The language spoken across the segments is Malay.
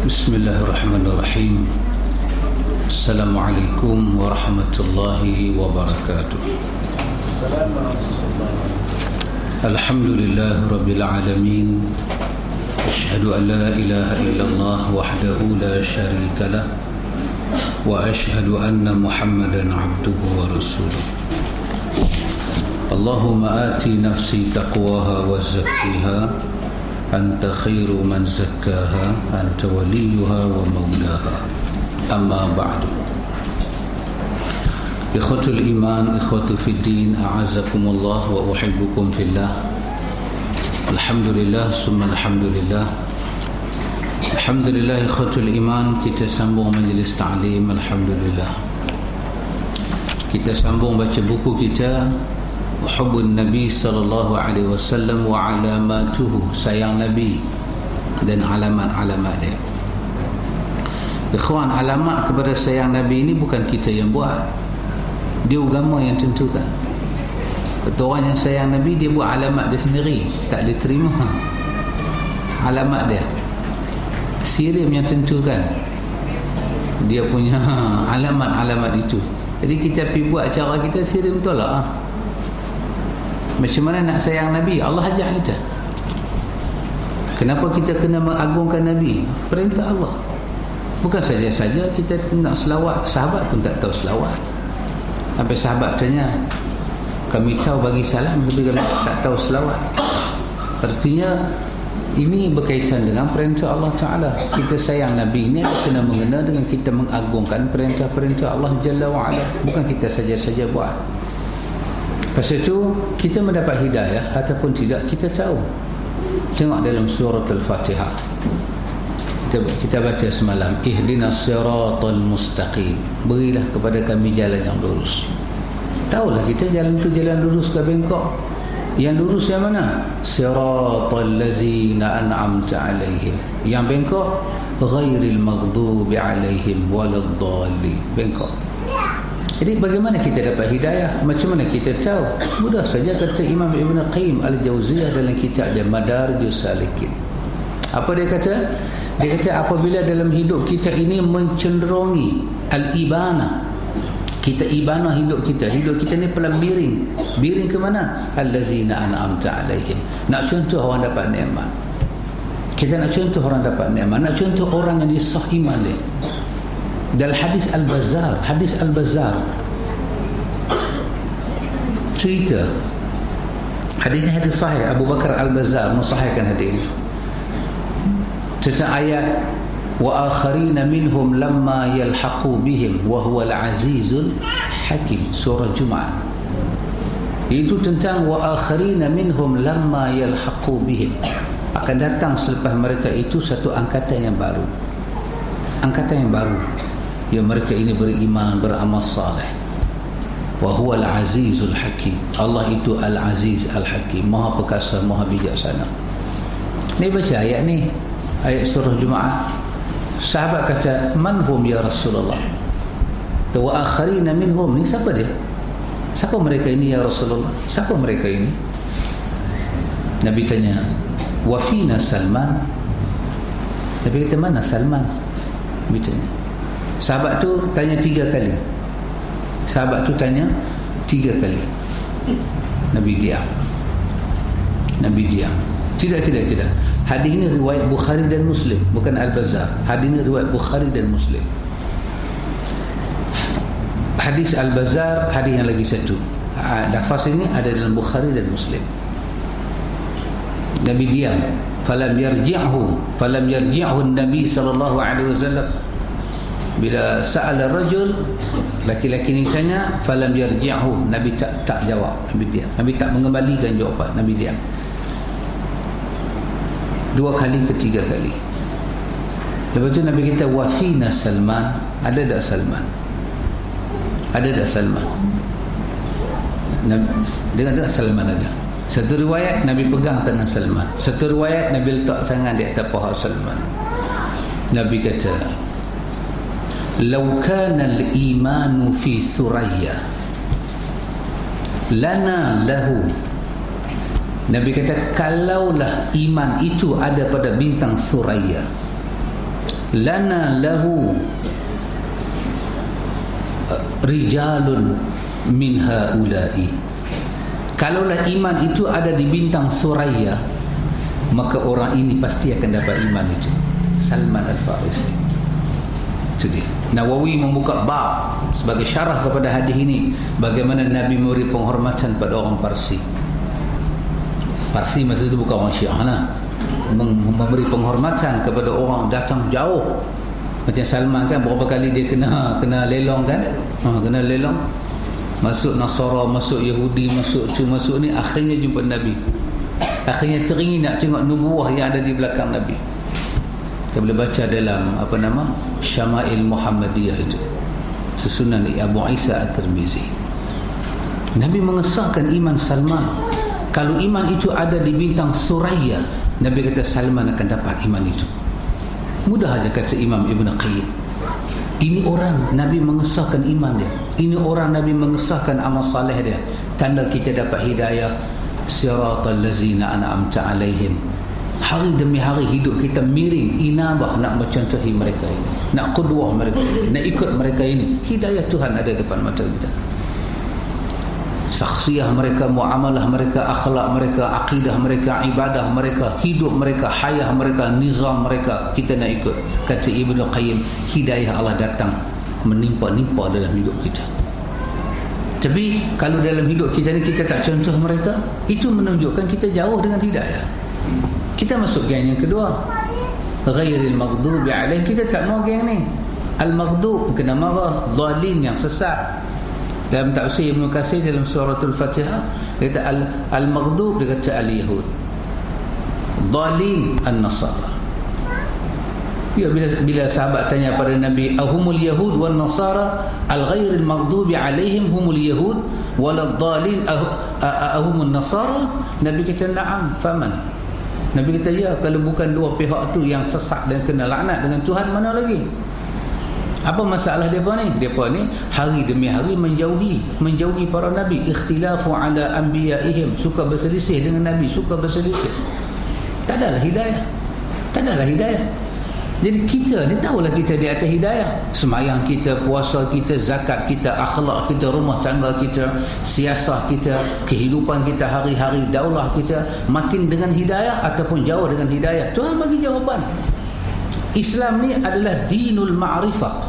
Bismillahirrahmanirrahim. Assalamualaikum warahmatullahi wabarakatuh. Alhamdulillah rabbil alamin. Asyhadu an la ilaha illallah wahdahu la syarika lah wa asyhadu anna Muhammadan abduhu wa rasuluh. Allahumma ati nafsi taqwaha wa zakkiha anta khairu man zakkaha anta waliyuha wa maulaha. Amma ba'du. Ikhwatul iman, ikhwatu fid din, a'azakumullah wa uhibbukum fillah. Alhamdulillah summa alhamdulillah. Alhamdulillah ikhwatul iman, kita sambung majlis ta'lim. Alhamdulillah, kita sambung baca buku kita Hubbun Nabi sallallahu alaihi wasallam wa alamatuhu, sayang Nabi dan alamat-alamat dia. Ikhwan, alamat kepada sayang Nabi ini bukan kita yang buat, dia agama yang tentukan. Betul, orang yang sayang Nabi dia buat alamat dia sendiri, tak diterima alamat dia. Sirim yang tentukan dia punya alamat-alamat itu. Jadi kita pergi buat cara kita, sirim tolak. Macam mana nak sayang Nabi? Allah ajak kita. Kenapa kita kena mengagungkan Nabi? Perintah Allah. Bukan saja-saja kita nak selawat. Sahabat pun tak tahu selawat. Sampai sahabat tanya, kami tahu bagi salam, tapi kami tak tahu selawat. Artinya ini berkaitan dengan perintah Allah Ta'ala. Kita sayang Nabi ini kena mengena dengan kita mengagungkan perintah-perintah Allah Jalla wa'ala. Bukan kita saja-saja buat. Lepas itu kita mendapat hidayah ataupun tidak, kita tahu. Tengok dalam surah Al-Fatihah, kita baca semalam, ihdinas siratal mustaqim, berilah kepada kami jalan yang lurus. Tahulah kita jalan itu jalan lurus ke bengkok. Yang lurus yang mana? Siratal ladzina an'amta alaihim. Yang bengkok ghairil maghdubi alaihim waladdallin. Bengkok. Jadi bagaimana kita dapat hidayah? Macam mana kita tahu? Mudah saja, kata Imam Ibn Qayyim Al-Jauziyah dalam kitab dia Madarijus Salikin. Apa dia kata? Dia kata apabila dalam hidup kita ini mencenderungi al-ibanah, kita ibanah hidup kita ni pelan biring. Biring ke mana? Allazina an'amta alaihim. Nak contoh orang dapat nikmat. Kita nak contoh orang dapat nikmat, nak contoh orang yang disah iman dia. Dalam hadis Al-Bazzar cerita, hadisnya hadis sahih, Abu Bakar Al-Bazzar mensahihkan hadis ini tentang ayat wa akharina minhum lamma yalhaqu bihim wa huwa al-azizul hakim, surah Jumaat. Itu tentang wa akharina minhum lamma yalhaqu bihim, akan datang selepas mereka itu satu angkatan yang baru. Ya, mereka ini beriman, beramal saleh. Wa huwal azizul hakim, Allah itu al-aziz al-hakim, maha perkasa, maha bijaksana. Ni baca ayat ni, ayat surah Jumaat. Sahabat kata, man hum ya Rasulullah? Wa akharina minhum, ni siapa dia? Siapa mereka ini ya Rasulullah? Siapa mereka ini? Nabi tanya, wa fina Salman. Nabi kata, mana Salman? Nabi tanya. Sahabat tu tanya 3 kali. Nabi diam. Tidak. Hadis ini riwayat Bukhari dan Muslim, bukan Al-Bazzar. Hadis ini riwayat Bukhari dan Muslim. Hadis Al-Bazzar, hadis yang lagi satu. Lafaz ini ada dalam Bukhari dan Muslim. Nabi diam. Falam yarji'hu Nabi sallallahu alaihi wasallam. Bila sa'ala rajul, laki-laki ni tanya, falam yarji'hu, Nabi tak jawab. Nabi diam. Nabi tak mengembalikan jawapan. Nabi diam. 2 kali ke 3 kali. Lepas tu Nabi kata, wa fina Salman. Ada tak Salman? Dengar tak Salman ada? Satu riwayat Nabi pegang tangan Salman, satu riwayat Nabi letak tangan di atas paha Salman. Nabi kata, law kana al-imanu fi Thuraya lana lahu. Nabi kata, kalaulah iman itu ada pada bintang Thuraya. lana lahu rijalun min haula'i. Kalaulah iman itu ada di bintang Suraya, maka orang ini pasti akan dapat iman itu. Salman Al-Farisi. Itu dia. Nawawi membuka bab sebagai syarah kepada hadis ini, bagaimana Nabi memberi penghormatan pada orang Parsi. Parsi masa itu bukan orang Syiah lah. Memberi penghormatan kepada orang datang jauh. Macam Salman kan, berapa kali dia kena lelong kan, kena lelong, masuk Nasara, masuk Yahudi, masuk ni, akhirnya jumpa Nabi. Akhirnya teringin nak tengok nubuah yang ada di belakang Nabi. Kita boleh baca dalam Syama'il Muhammadiyah itu, susunan Abu Isa At-Tirmizi. Nabi mengesahkan iman Salman. Kalau iman itu ada di bintang Suraya, Nabi kata Salman akan dapat iman itu. Mudah aja kata Imam Ibn Qayyim. Ini orang Nabi mengesahkan iman dia. Ini orang Nabi mengesahkan amal saleh dia. Tanda kita dapat hidayah. Siratal ladzina an'amta alaihim. Hari demi hari hidup kita miring, inabah nak mencontohi mereka ini, nak qudwah mereka ini, nak ikut mereka ini. Hidayah Tuhan ada depan mata kita. Saksiah mereka, muamalah mereka, akhlak mereka, akidah mereka, ibadah mereka, hidup mereka, hayah mereka, nizam mereka, kita nak ikut. Kata Ibnu Qayyim, hidayah Allah datang menimpa-nimpa dalam hidup kita. Tapi kalau dalam hidup kita ni kita tak contoh mereka, itu menunjukkan kita jauh dengan hidayah. Kita masuk geng yang kedua, ghairil maghdubi alaihim. Kita tak mau geng ni. Al-maghdub kena marah, zalim yang sesat. Dalam tafsir Ibn Katsir dalam suratul Fatihah, dia kata al-maghdub, dia kata al-yahud, zalim an-nasara. Ya, bila sahabat tanya pada Nabi, ahumul yahud wal nasara al-ghairil maghdubi alaihim humul yahud wal dhalin ahumun nasara, Nabi kata na'am, faman. Nabi kata ya, kalau bukan dua pihak tu yang sesat dan kena laknat dengan Tuhan, mana lagi? Apa masalah mereka ni? Mereka ni hari demi hari menjauhi para nabi. Ikhtilafu ala anbiya'ihim, suka berselisih dengan nabi, suka berselisih. Tak adalah hidayah. Jadi kita ni tahulah kita di atas hidayah. Semayang kita, puasa kita, zakat kita, akhlak kita, rumah tangga kita, siasah kita, kehidupan kita hari-hari, daulah kita makin dengan hidayah ataupun jauh dengan hidayah. Tuhan bagi jawapan. Islam ni adalah dinul ma'rifah,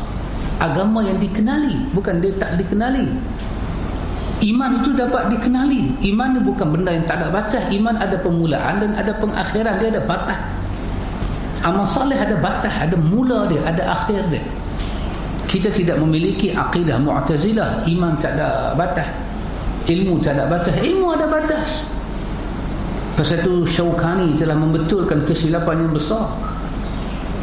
agama yang dikenali, bukan dia tak dikenali. Iman itu dapat dikenali. Iman ni bukan benda yang tak ada batas. Iman ada permulaan dan ada pengakhiran, dia ada batas. Amal soleh ada batas, ada mula dia, ada akhir dia. Kita tidak memiliki akidah Mu'tazilah, iman tak ada batas, ilmu tak ada batas. Ilmu ada batas. Pasal itu Syaukani telah membetulkan kesilapan yang besar.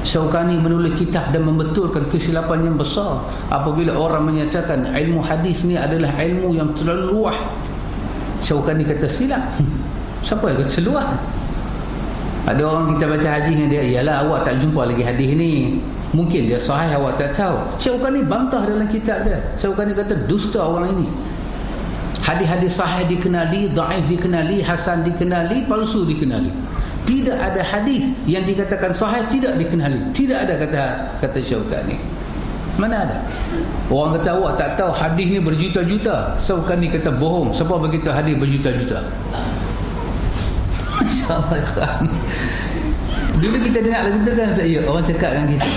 Syaukani menulis kitab dan membetulkan kesilapan yang besar apabila orang menyatakan ilmu hadis ni adalah ilmu yang terlalu luas. Syaukani kata silap. Siapa yang kata luas? Ada orang kita baca hadis dengan dia, ialah awak tak jumpa lagi hadis ni, mungkin dia sahih awak tak tahu. Syaukani bantah dalam kitab dia. Syaukani kata dusta orang ini. Hadis-hadis sahih dikenali, dhaif dikenali, hasan dikenali, palsu dikenali. Tidak ada hadis yang dikatakan sahih tidak dikenali. Tidak ada kata Syaukani. Mana ada? Orang kata awak tak tahu hadis ni berjuta-juta. Syaukani kata bohong. Siapa begitu hadis berjuta-juta? Masya-Allah. Dulu kita dengar lagu tu kan, ya, orang cakap dengan kita.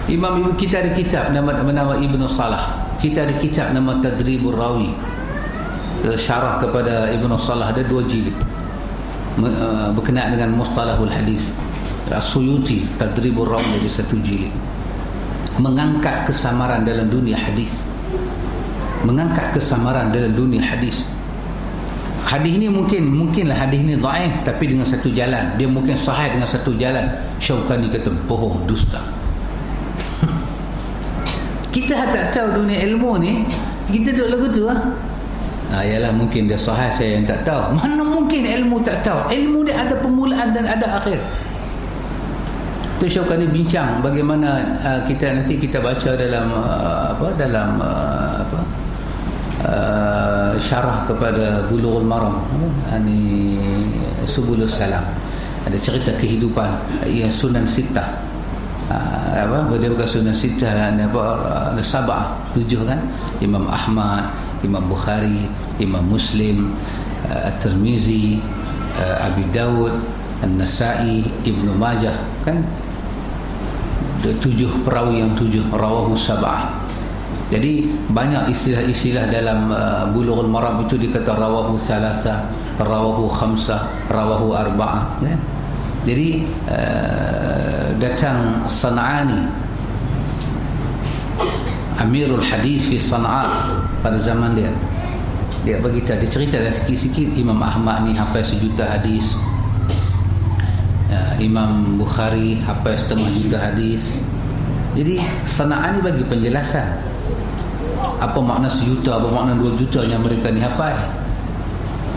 Imam Ibu kita ada kitab nama Ibnu Salah. Kita ada kitab nama Tadribur Rawi. Syarah kepada Ibnu Salah, ada 2 jilid. Berkenaan dengan mustalahul hadis. Suyuti Tadribur Rawi ada 1 jilid. Mengangkat kesamaran dalam dunia hadis. Hadis ni mungkinlah hadis ni dhaif tapi dengan satu jalan. Dia mungkin sahih dengan satu jalan. Syaukani kata bohong, dusta. Kita tak tahu dunia ilmu ni, kita duduk lagu tu lah. Yalah mungkin dia sahih, saya yang tak tahu. Mana mungkin ilmu tak tahu? Ilmu dia ada permulaan dan ada akhir. Tu Syaukani bincang bagaimana nanti kita baca dalam syarah kepada Bulughul Maram, Subulus Salam. Ada cerita kehidupan yang Sunan Sittah. Dia bukan sunnah sitah, ada sab'ah, 7 kan. Imam Ahmad, Imam Bukhari, Imam Muslim, At-Tirmizi, Abi Dawud, An-Nasai, Ibnu Majah, kan 7 perawi yang 7, rawahu sab'ah. Jadi banyak istilah-istilah dalam Bulughul Maram itu dikata rawahu salasa, rawahu khamsah, rawahu arba'ah, kan. Jadi datang San'ani, Amirul Hadis fi San'a pada zaman dia beritahu, dia cerita dah sikit-sikit, Imam Ahmad ni hafal 1 juta hadis, Imam Bukhari hafal 1/2 juta hadis. Jadi San'ani bagi penjelasan apa makna 1 juta, apa makna 2 juta yang mereka ni hafal.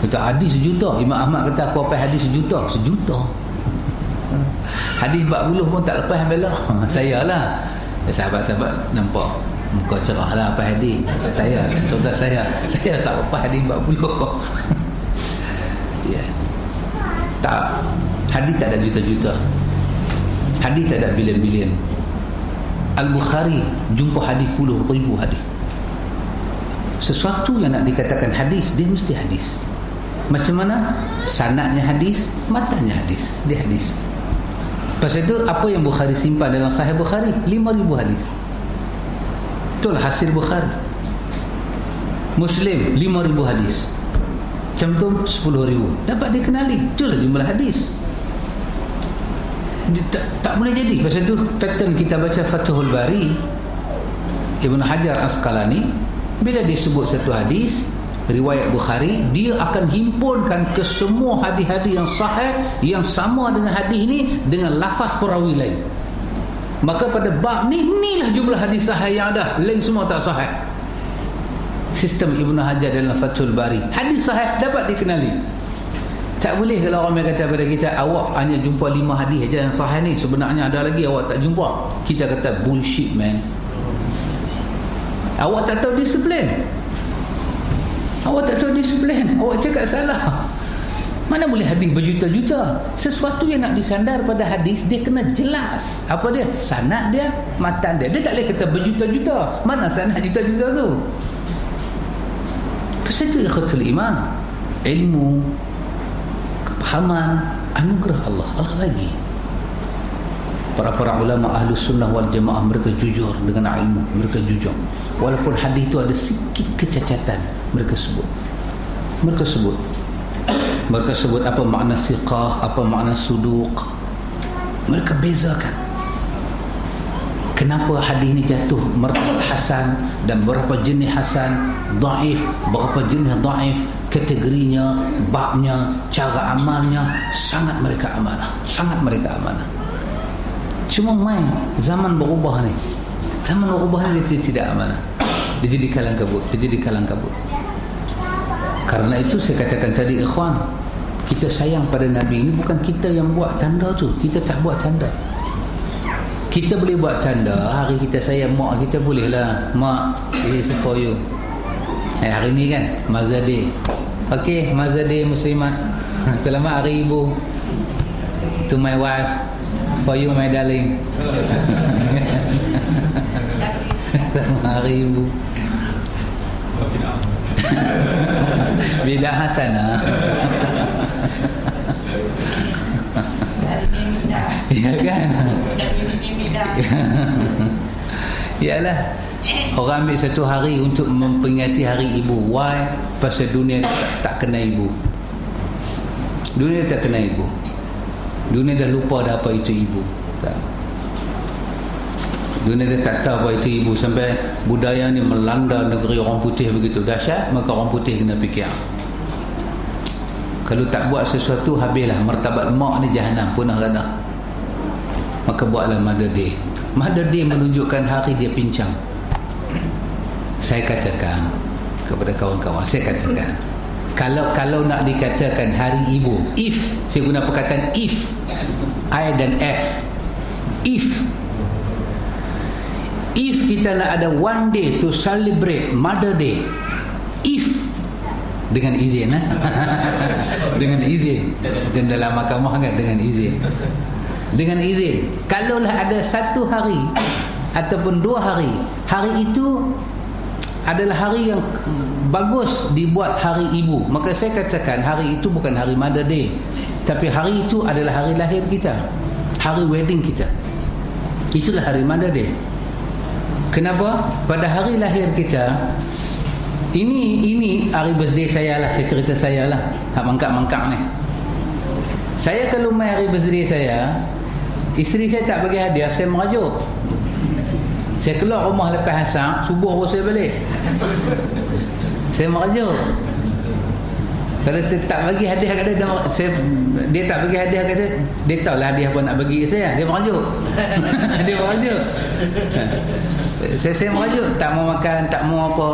Kata hadis 1 juta, Imam Ahmad kata aku hafal hadis 1 juta. 1 juta hadis 40 pun tak lepas bela. Saya lah, sahabat-sahabat nampak muka cerah lah apa hadis. Contoh saya tak lepas hadis 40. Ya. Tak, hadis tak ada juta-juta, hadis tak ada bilion-bilion. Al-Bukhari jumpa hadis puluh ribu hadis. Sesuatu yang nak dikatakan hadis, dia mesti hadis. Macam mana? Sanadnya hadis, matanya hadis, dia hadis. Pasal itu apa yang Bukhari simpan dalam Sahih Bukhari? 5,000 hadis. Itulah hasil Bukhari. Muslim 5,000 hadis. Macam tu 10,000 dapat dikenali. Itulah jumlah hadis. Tak boleh jadi. Pasal itu pattern kita baca Fathul Bari, Ibn Hajar Asqalani, bila dia sebut satu hadis riwayat Bukhari, dia akan himpunkan ke semua hadis-hadis yang sahih yang sama dengan hadis ni dengan lafaz perawi lain. Maka pada bab ni, inilah jumlah hadis sahih yang ada, lain semua tak sahih. Sistem Ibn Hajar dalam Fathul Bari, hadis sahih dapat dikenali. Tak boleh kalau orang kata pada kita, awak hanya jumpa 5 hadis aja yang sahih ni, sebenarnya ada lagi awak tak jumpa. Kita kata bullshit man. Awak tak tahu disiplin. Awak cakap salah. Mana boleh hadis berjuta-juta? Sesuatu yang nak disandar pada hadis, dia kena jelas. Apa dia? Sanad dia, matan dia. Dia tak boleh kata berjuta-juta. Mana sanad juta-juta tu? Pasal itu ikhwatul iman, ilmu, kepahaman, anugerah Allah bagi. Para ulama Ahlus Sunnah wal Jamaah, mereka jujur dengan ilmu, mereka jujur. Walaupun hadis itu ada sikit kecacatan, mereka sebut apa makna siqah, apa makna suduq. Mereka bezakan kenapa hadis ini jatuh martabat hasan, dan berapa jenis hasan, dhaif, berapa jenis dhaif, kategorinya, babnya, cara amalnya. Sangat mereka amanah. Cuma main zaman berubah ni dia tidak amanah. Dia jadi kalang kabut. Karena itu saya katakan tadi, ikhwan, kita sayang pada Nabi ini bukan kita yang buat tanda tu. Kita tak buat tanda. Kita boleh buat tanda hari kita sayang mak kita, boleh lah. Mak, this is for you. Hari ni kan Mother Day. Okay, Mother Day Muslimat. Selamat Hari Ibu. To my wife, for you my darling. Selamat Hari Ibu. Beda hasanah. Ya kan? Yalah, orang ambil satu hari untuk memperingati Hari Ibu. Why? Pasal dunia tak kena ibu. Dunia dah lupa dah apa itu ibu. Tak. Dunia dah tak tahu apa itu ibu. Sampai budaya ni melanda negeri orang putih begitu dahsyat, maka orang putih kena fikir, kalau tak buat sesuatu, habislah martabat mak ni jahanam punah rana. Maka buatlah Mother Day. Mother Day menunjukkan hari dia pincang. Saya katakan kepada kawan-kawan, kalau nak dikatakan Hari Ibu, if, saya guna perkataan if, I dan F, if kita nak ada one day to celebrate Mother Day, if, dengan izin dengan izin, dan dalam mahkamah kan, dengan izin, dengan izin. Kalaulah ada satu hari ataupun 2 hari, hari itu adalah hari yang bagus dibuat hari ibu, maka saya katakan hari itu bukan hari Mother Day, tapi hari itu adalah hari lahir kita, hari wedding kita. Itulah hari Mother Day. Kenapa? Pada hari lahir kita, ini hari birthday saya lah, saya cerita saya lah, hak mangkak-mangkak ni. Saya kalau main hari birthday saya, isteri saya tak bagi hadiah, saya merajuk. Saya keluar rumah lepas asar, subuh baru saya balik. Saya merajuk. Kalau dia tak bagi hadiah kat dia tak bagi hadiah kat saya, dia tahu lah hadiah apa nak bagi kat saya, dia merajuk. Dia merajuk. Saya merajuk, tak mau makan, tak mau apa.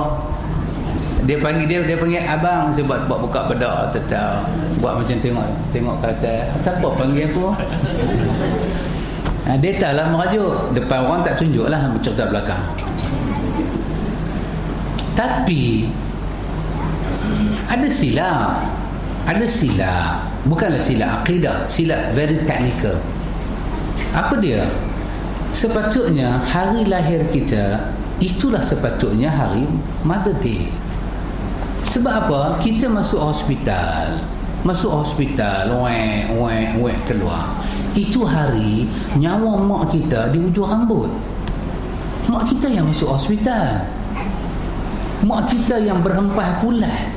Dia panggil abang, saya buat buka bedak, tetap buat macam tengok kata siapa panggil aku. Dia tak lah merajuk, depan orang tak tunjuk lah, cerita belakang. Tapi ada silap, bukanlah silap akidah, silap very technical. Apa dia? Sepatutnya hari lahir kita itulah sepatutnya hari Mother Day. Sebab apa? Kita masuk hospital, keluar. Itu hari nyawa mak kita di ujung rambut. Mak kita yang masuk hospital, mak kita yang berhempah pulas.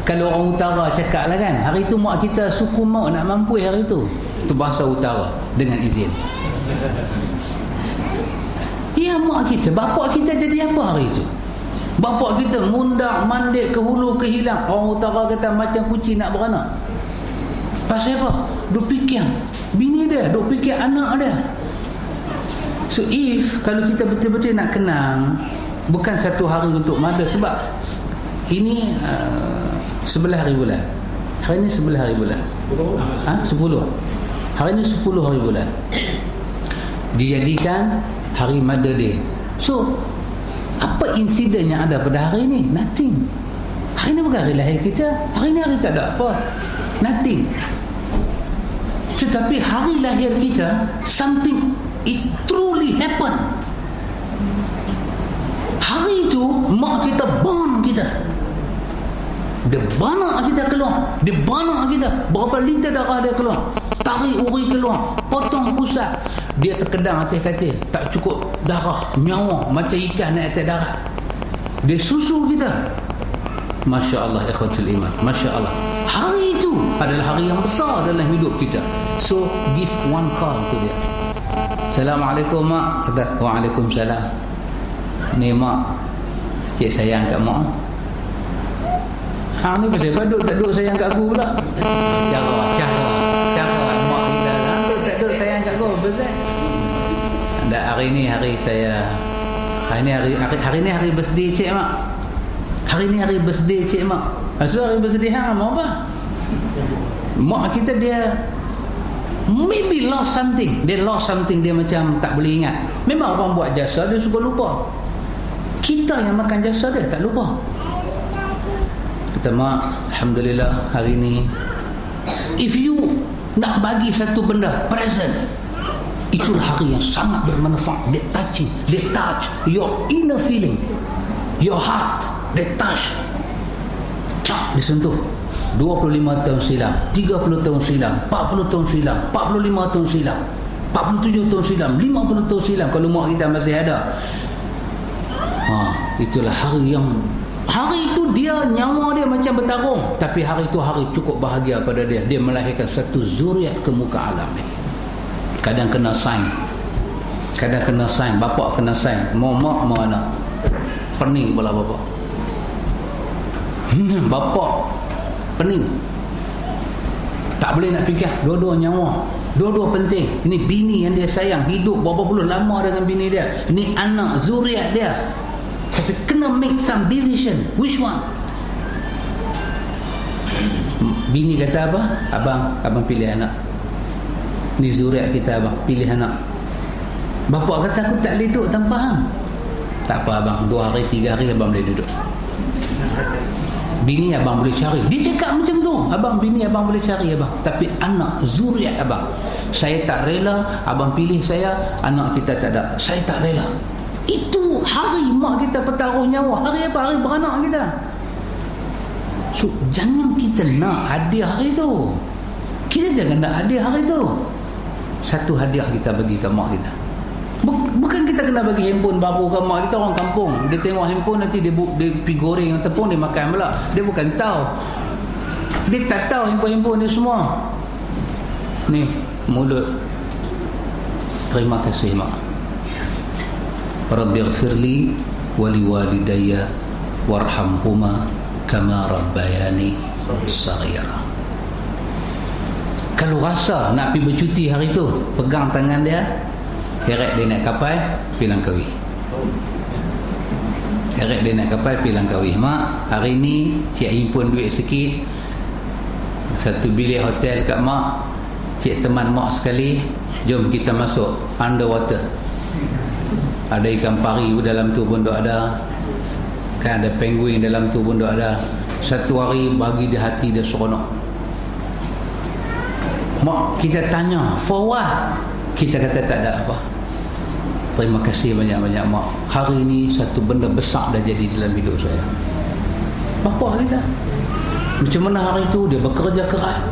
Kalau orang utara cakap lah kan, hari itu mak kita suku maut nak mampu hari itu. Itu bahasa utara dengan izin. Ya, mak kita, bapak kita jadi apa hari itu? Bapak kita mundak, mandik, ke hulu, ke hilang. Orang utara kata macam kucing nak beranak. Pasal apa? Duk fikir bini dia, duk fikir anak dia. So if kalau kita betul-betul nak kenang, bukan satu hari untuk mother, sebab ini 11 hari bulan. Hari ini 11 hari bulan. 10. Hari ini 10 hari bulan. Dijadikan hari Mother Day. So apa insiden yang ada pada hari ini? Nothing. Hari ini bukan hari lahir kita. Hari ini hari tak ada apa. Nothing. Tetapi hari lahir kita, something it truly happen. Hari itu mak kita born kita. Dia banak kita keluar. Dia banak kita. Berapa liter darah dia keluar. Tarik uri keluar. Potong pusat. Dia terkedang atas katil. Tak cukup darah. Nyawa. Macam ikan naik atas darat. Dia susu kita. Masya Allah, ikhwatul iman. Masya Allah. Hari itu adalah hari yang besar dalam hidup kita. So, give one call to dia. Assalamualaikum mak. Kata, waalaikumsalam. Ni mak, cik sayang kat mak. Hang ni pasal apa tak duk sayang kat aku pula? Cara mak kita tak duk sayang kat aku. Betul. Dan hari ni hari saya. Hari ni hari birthday cik mak. Hari ni hari birthday cik mak. So hari birthday hang mau apa? Mak kita dia maybe lost something. Dia lost something, dia macam tak boleh ingat. Memang orang buat jasa dia suka lupa. Kita yang makan jasa dia tak lupa. Kata mak, alhamdulillah hari ni if you nak bagi satu benda present, itulah hari yang sangat bermanfaat. They touch your inner feeling, your heart. They touch, disentuh. 25 tahun silam, 30 tahun silam, 40 tahun silam, 45 tahun silam, 47 tahun silam, 50 tahun silam, kalau mak kita masih ada. Itulah hari yang, hari itu dia nyawa dia macam bertarung, tapi hari itu hari cukup bahagia pada dia. Dia melahirkan satu zuriat ke muka alam ni. Kadang kena sign, bapak kena sign, mau mak mau anak. Pening kepala bapak. Bapak pening, tak boleh nak fikir. Dua-dua nyawa, dua-dua penting. Ini bini yang dia sayang, hidup berapa bulan lama dengan bini dia. Ini anak zuriat dia. Tapi kena make some decision. Which one? Bini kata apa? Abang pilih anak. Ni zuriat kita abang, pilih anak. Bapak kata aku tak boleh duduk tanpa hang. Tak apa abang, 2 hari 3 hari abang boleh duduk. bini abang boleh cari. Dia cakap macam tu, abang, bini abang boleh cari abang, tapi anak zuriat abang, saya tak rela abang pilih saya, anak kita tak ada, saya tak rela. Itu hari mak kita bertaruh nyawa. Hari apa? Hari beranak kita. So jangan kita nak hadiah hari tu. Kita jangan nak hadiah hari tu. Satu hadiah kita bagi ke mak kita. Bukan kita kena bagi handphone baru ke mak kita. Orang kampung, dia tengok handphone nanti dia pergi goreng yang tepung, dia makan pula. Dia bukan tahu, dia tak tahu handphone dia semua. Ni mulut, terima kasih mak, Rabbighfirli wali walidayya warhamhuma kama rabbayani saghira. Kalau rasa nak pergi bercuti hari tu, pegang tangan dia, heret dia naik kapal pergi Langkawi. Heret dia naik kapal pergi Langkawi. Mak, hari ni cik himpun duit sikit, satu bilik hotel kat mak, cik teman mak sekali, jom kita masuk underwater. Ada ikan pari dalam tu pun ada, kan ada penguin dalam tu pun ada. Satu hari bagi dia hati dia seronok. Mak kita tanya, for what? Kita kata tak ada apa. Terima kasih banyak-banyak mak, hari ni satu benda besar dah jadi dalam hidup saya. Bapa kita macam mana hari tu dia bekerja keras.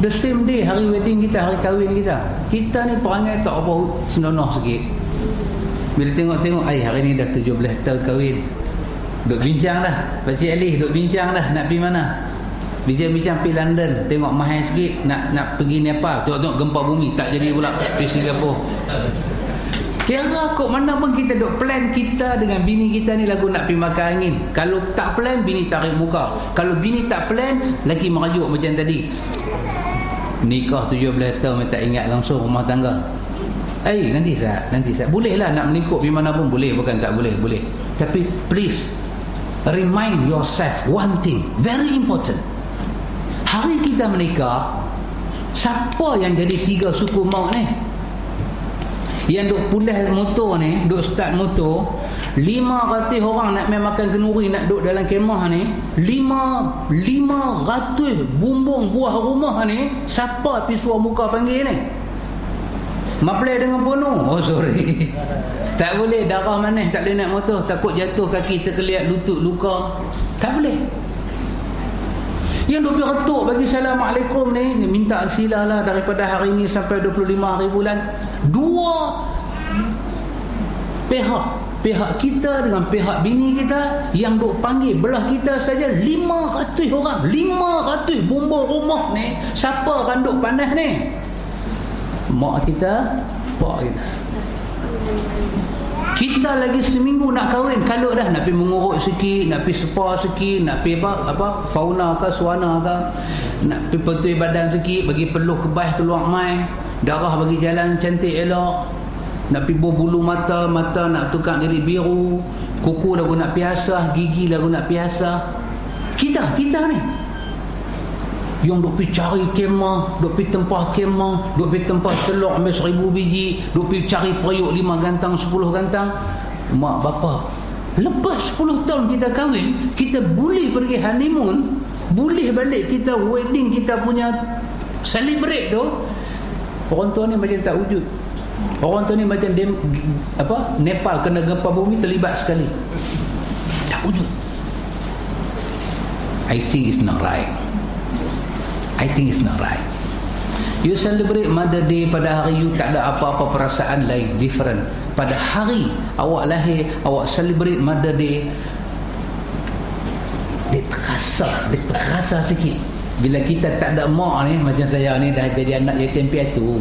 The same day hari wedding kita, hari kahwin kita, kita ni perangai tak apa, senonoh sikit. Bila tengok-tengok, hari ni dah 17 tahun kahwin, duk bincang dah, Pakcik Ali duk bincang dah nak pergi mana. Bincang-bincang pergi London, tengok mahal sikit, nak pergi Nepal, tengok-tengok gempa bumi, tak jadi pula pergi Singapura. Kira kok mana pun kita duk plan, kita dengan bini kita ni lagu nak pergi makan angin. Kalau tak plan, bini tarik muka. Kalau bini tak plan, lagi merajuk macam tadi. Nikah 17 tahun tak ingat langsung rumah tangga. Nanti saya boleh lah nak melingkup pergi mana pun boleh, bukan tak boleh, boleh. Tapi please remind yourself one thing very important. Hari kita menikah, siapa yang jadi 3 suku maut ni? Yang duk pulas motor ni, duk start motor, 500 orang nak main makan kenduri, nak duduk dalam kemah ni, 500 bumbung buah rumah ni, siapa pisuah muka panggil ni? Maplay dengan penuh. Oh sorry, tak boleh, darah manis, tak boleh naik motor, takut jatuh kaki terkeliat, lutut luka, tak boleh. Yang duk pergi retuk bagi Assalamualaikum ni minta silah lah daripada hari ni sampai 25 hari bulan. Dua pihak kita dengan pihak bini kita yang duk panggil belah kita saja 500 orang, 500 bumbung rumah ni, siapa akan duk panas ni? Mak kita, pak kita. Kita lagi seminggu nak kahwin, kalau dah nak pergi mengurut sikit, nak pergi spa sikit, nak pergi apa fauna ke suana ke, nak pergi pentui badan sikit, bagi peluh kebas keluar mai, darah bagi jalan cantik elok, nak pergi bulu mata nak tukar jadi biru, kuku lagu nak piasah, gigi lagu nak piasah. Kita ni yang duk pergi cari kemah, duk pergi tempah kemah, duk pergi tempah telur ambil 1000 biji, duk pergi cari periuk 5 gantang 10 gantang. Mak bapa, lepas 10 tahun kita kahwin, kita boleh pergi honeymoon, boleh balik kita wedding, kita punya celebrate tu. Orang tua ni macam tak wujud. Orang tua ni macam Nepal kena gempa bumi terlibat sekali, tak wujud. I think it's not right. You celebrate Mother Day pada hari you tak ada apa-apa perasaan lain different. Pada hari awak lahir, awak celebrate Mother Day, dia terasa sikit. Bila kita tak ada mak ni, macam saya ni dah jadi anak yatim piatu,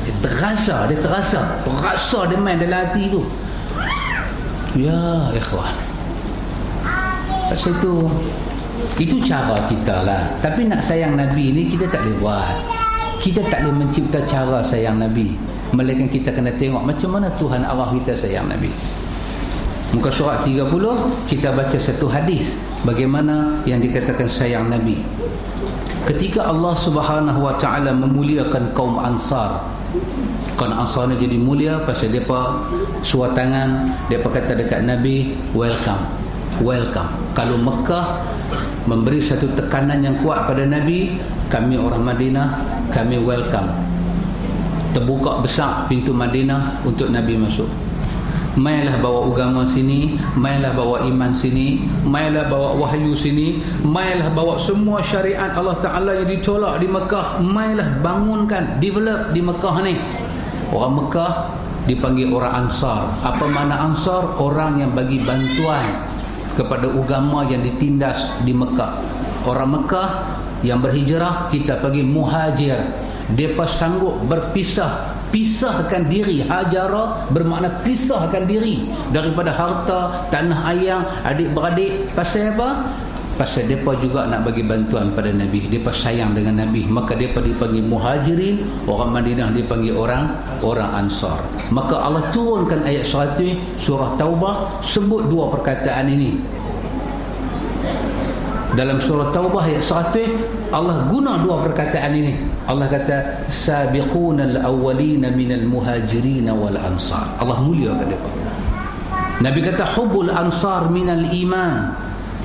dia terasa dia main dalam hati tu. Ya ikhwan, pasal itu cara kita lah. Tapi nak sayang Nabi ni kita tak boleh buat. Kita tak boleh mencipta cara sayang Nabi, melainkan kita kena tengok macam mana Tuhan Allah kita sayang Nabi. Muka surat 30 kita baca satu hadis bagaimana yang dikatakan sayang Nabi. Ketika Allah Subhanahu wa taala memuliakan kaum Ansar, kaum Ansar ni jadi mulia pasal depa suat tangan, depa kata dekat Nabi, welcome. welcome. Kalau Mekah memberi satu tekanan yang kuat pada Nabi, kami orang Madinah, kami welcome. Terbuka besar pintu Madinah untuk Nabi masuk. Mainlah bawa agama sini, mainlah bawa iman sini, mainlah bawa wahyu sini, mainlah bawa semua syariat Allah Ta'ala yang ditolak di Mekah, mainlah bangunkan, develop di Mekah ni. Orang Mekah dipanggil orang Ansar. Apa makna Ansar? Orang yang bagi bantuan kepada agama yang ditindas di Mekah. Orang Mekah yang berhijrah kita panggil muhajir. Mereka sanggup pisahkan diri. Hajara bermakna pisahkan diri daripada harta, tanah ayang, adik-beradik. Pasal apa? Pasal mereka juga nak bagi bantuan pada Nabi. Mereka sayang dengan Nabi. Maka mereka dipanggil muhajirin. Orang Madinah dipanggil orang Ansar. Maka Allah turunkan ayat 100 surah Taubah, sebut dua perkataan ini. Dalam surah Taubah ayat 100 Allah guna dua perkataan ini. Allah kata sabiqunal awwalina minal muhajirin wal ansar. Allah muliakan mereka. Nabi kata hubbul ansar minal iman.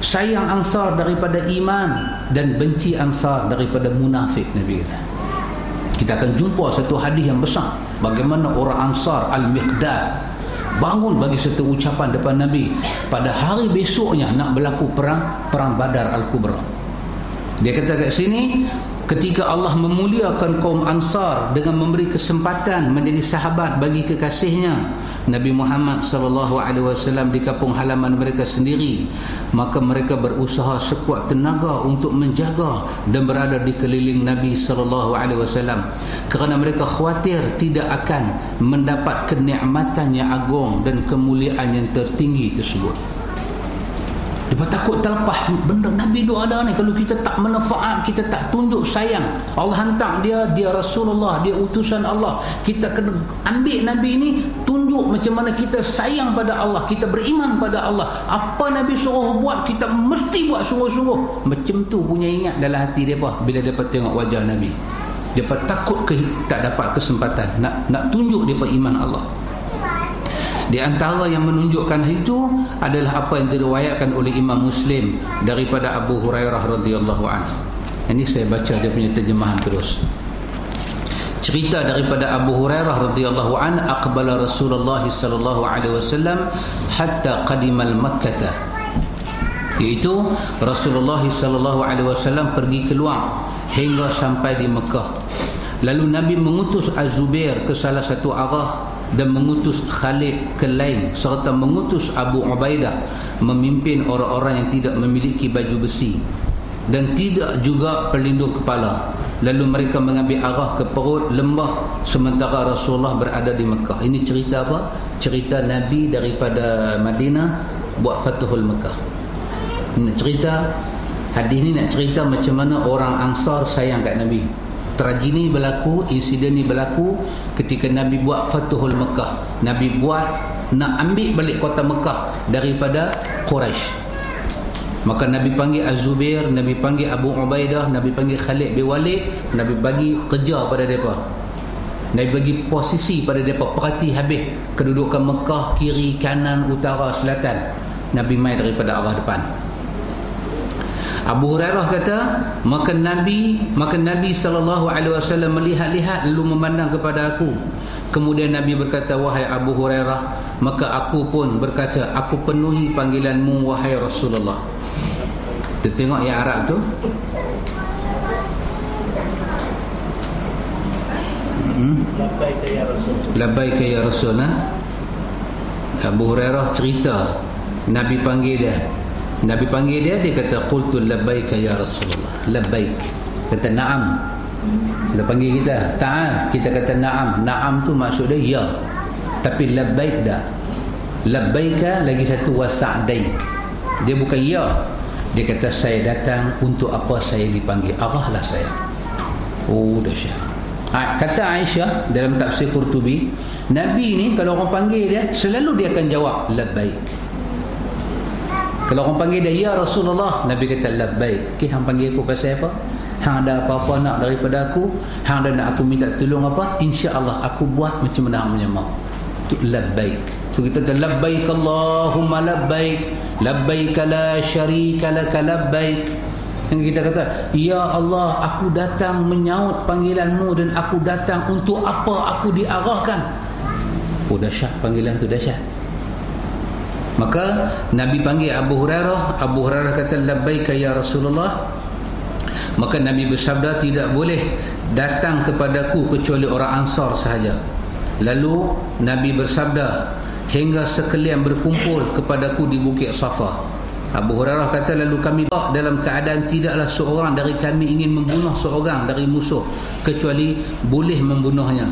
Sayang ansar daripada iman dan benci ansar daripada munafik. Nabi kata. Kita akan jumpa satu hadis yang besar bagaimana orang Ansar Al-Miqdad bangun bagi satu ucapan depan Nabi pada hari besoknya nak berlaku perang Badar Al-Kubra. Dia kata kat sini, ketika Allah memuliakan kaum Ansar dengan memberi kesempatan menjadi sahabat bagi kekasihnya Nabi Muhammad SAW di kampung halaman mereka sendiri, maka mereka berusaha sekuat tenaga untuk menjaga dan berada di keliling Nabi SAW kerana mereka khawatir tidak akan mendapat kenikmatan yang agung dan kemuliaan yang tertinggi tersebut. Dia takut terlepas benda Nabi tu ada ni. Kalau kita tak manfaat, kita tak tunjuk sayang, Allah hantar dia Rasulullah, dia utusan Allah, kita kena ambil Nabi ni, tunjuk macam mana kita sayang pada Allah, kita beriman pada Allah. Apa Nabi suruh buat, kita mesti buat sungguh-sungguh. Macam tu punya ingat dalam hati mereka bila mereka tengok wajah Nabi. Mereka takut tak dapat kesempatan nak tunjuk mereka iman Allah. Di antara yang menunjukkan itu adalah apa yang diriwayatkan oleh Imam Muslim daripada Abu Hurairah radhiyallahu anhu. Ini saya baca dia punya terjemahan terus. Cerita daripada Abu Hurairah radhiyallahu anhu, aqbala Rasulullah sallallahu alaihi wasallam hatta qadimal Makkah. Iaitu Rasulullah sallallahu alaihi wasallam pergi keluar hingga sampai di Mekah. Lalu Nabi mengutus Az-Zubair ke salah satu arah dan mengutus Khalid ke lain, serta mengutus Abu Ubaidah memimpin orang-orang yang tidak memiliki baju besi dan tidak juga pelindung kepala. Lalu mereka mengambil arah ke perut lembah sementara Rasulullah berada di Mekah. Ini cerita apa? Cerita Nabi daripada Madinah buat Fathul Mekah. Ini cerita, hadis ni nak cerita macam mana orang Ansar sayang kat Nabi. Tragedi berlaku, insiden ni berlaku ketika Nabi buat Fathul Mekah. Nabi buat nak ambil balik kota Mekah daripada Quraisy. Maka Nabi panggil Az-Zubair, Nabi panggil Abu Ubaidah, Nabi panggil Khalid bin Walid, Nabi bagi kerja pada mereka. Nabi bagi posisi pada mereka, perhati habis kedudukan Mekah, kiri, kanan, utara, selatan. Nabi mai daripada arah depan. Abu Hurairah kata, maka Nabi SAW melihat-lihat lalu memandang kepada aku. Kemudian Nabi berkata, wahai Abu Hurairah, maka aku pun berkata, aku penuhi panggilanmu wahai Rasulullah. Kita tengok yang Arab tu. Labbaika ya Rasul. Labbaika ya Rasul. Abu Hurairah cerita Nabi panggil dia. Nabi panggil dia, dia kata qultu labbaika ya Rasulullah. Labbaik. Kata na'am. Dia panggil kita, ta'al, kita kata na'am. Na'am tu maksud dia ya. Tapi labbaik dah. Labbaika lagi satu wasa'daik. Dia bukan ya. Dia kata saya datang untuk apa saya dipanggil. Arahlah saya. Oh dahsyat. Kata Aisyah dalam tafsir Qurtubi, Nabi ni kalau orang panggil dia, selalu dia akan jawab labbaik. Kalau orang panggil dia ya Rasulullah, Nabi kata labbaik. Hang panggil aku pasal apa? Hang ada apa-apa nak daripada aku? Hang ada nak aku minta tolong apa? Insya-Allah aku buat macam mana hang punya mau. Tu labbaik. Tu kita kata labbaik Allahumma labbaik. labbaik la syarika lak labbaik. Yang kita kata, ya Allah, aku datang menyaut panggilanmu dan aku datang untuk apa aku diarahkan. Oh, dahsyat panggilan tu, dahsyat. Maka Nabi panggil Abu Hurairah. Abu Hurairah kata, labbaik ya Rasulullah. Maka Nabi bersabda, tidak boleh datang kepadaku kecuali orang Ansar sahaja. Lalu Nabi bersabda, hingga sekalian berkumpul kepadaku di Bukit Safa. Abu Hurairah kata, lalu kami dalam keadaan tidaklah seorang dari kami ingin membunuh seorang dari musuh kecuali boleh membunuhnya.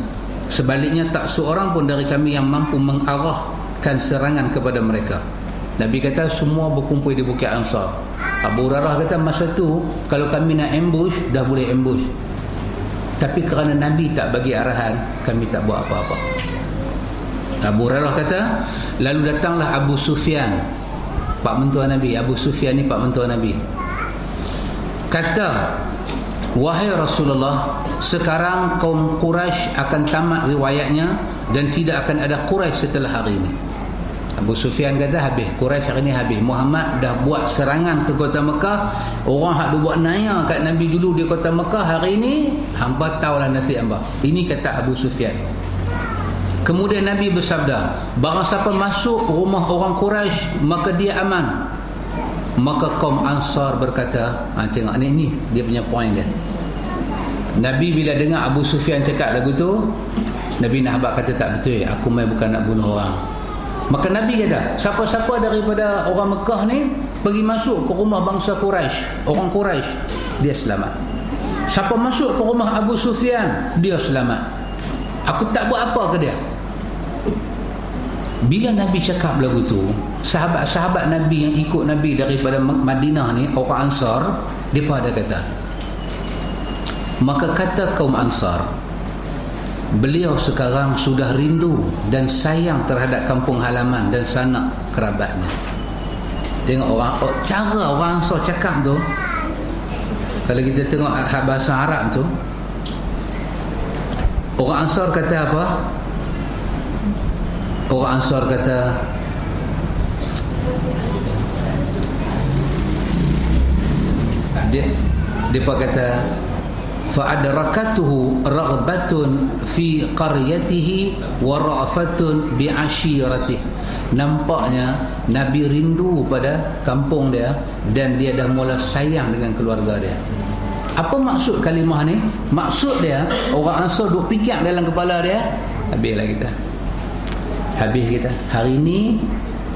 Sebaliknya tak seorang pun dari kami yang mampu mengarahkan serangan kepada mereka. Nabi kata semua berkumpul di Bukit Ansar. Abu Hurairah kata masa tu kalau kami nak ambush dah boleh ambush, tapi kerana Nabi tak bagi arahan, kami tak buat apa-apa. Abu Hurairah kata, lalu datanglah Abu Sufyan, pak mentua Nabi. Abu Sufyan ni pak mentua Nabi. Kata, wahai Rasulullah, sekarang kaum Quraisy akan tamat riwayatnya dan tidak akan ada Quraisy setelah hari ini. Abu Sufyan kata, habis Quraisy hari ini habis. Muhammad dah buat serangan ke kota Mekah. Orang hak dia buat naya kat Nabi dulu di kota Mekah, hari ini hampa tahulah nasib hamba. Ini kata Abu Sufyan. Kemudian Nabi bersabda, barang siapa masuk rumah orang Quraisy maka dia aman. Maka kaum Ansar berkata, tengok ni dia punya point dia. Nabi bila dengar Abu Sufyan cakap lagu tu, Nabi nak habaq kata tak betul, aku main bukan nak bunuh orang. Maka Nabi kata, siapa-siapa daripada orang Mekah ni pergi masuk ke rumah bangsa Quraisy, orang Quraisy, dia selamat. Siapa masuk ke rumah Abu Sufyan, dia selamat. Aku tak buat apa ke dia. Bila Nabi cakap lagu tu, sahabat-sahabat Nabi yang ikut Nabi daripada Madinah ni, orang Ansar, mereka ada kata, maka kata kaum Ansar, beliau sekarang sudah rindu dan sayang terhadap kampung halaman dan sanak kerabatnya. Tengok cara orang Ansar cakap tu. Kalau kita tengok bahasa Arab tu, orang Ansar kata apa? Orang Ansar kata, dia kata, fa'adrakatuhu raghbatun fi qaryatihi wa ra'fatun bi ashiratihi. Nampaknya Nabi rindu pada kampung dia dan dia dah mula sayang dengan keluarga dia. Apa maksud kalimah ni? Maksud dia, orang Ansar duk fikir dalam kepala dia, habislah kita. Habis kita. Hari ini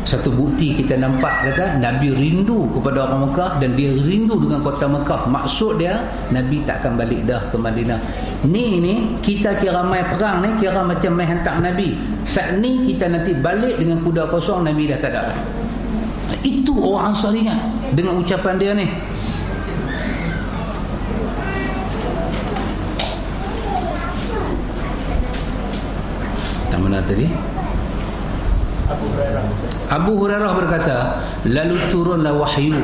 satu bukti kita nampak, kata Nabi rindu kepada orang Mekah dan dia rindu dengan kota Mekah. Maksud dia Nabi takkan balik dah ke Madinah. Ni kita kira mai perang ni, kira macam mai hantar Nabi. Saat ni kita nanti balik dengan kuda kosong, Nabi dah tak ada. Itu orang Ansar ingat dengan ucapan dia ni. Tak mana tadi? Abu Hurairah berkata, lalu turunlah wahyu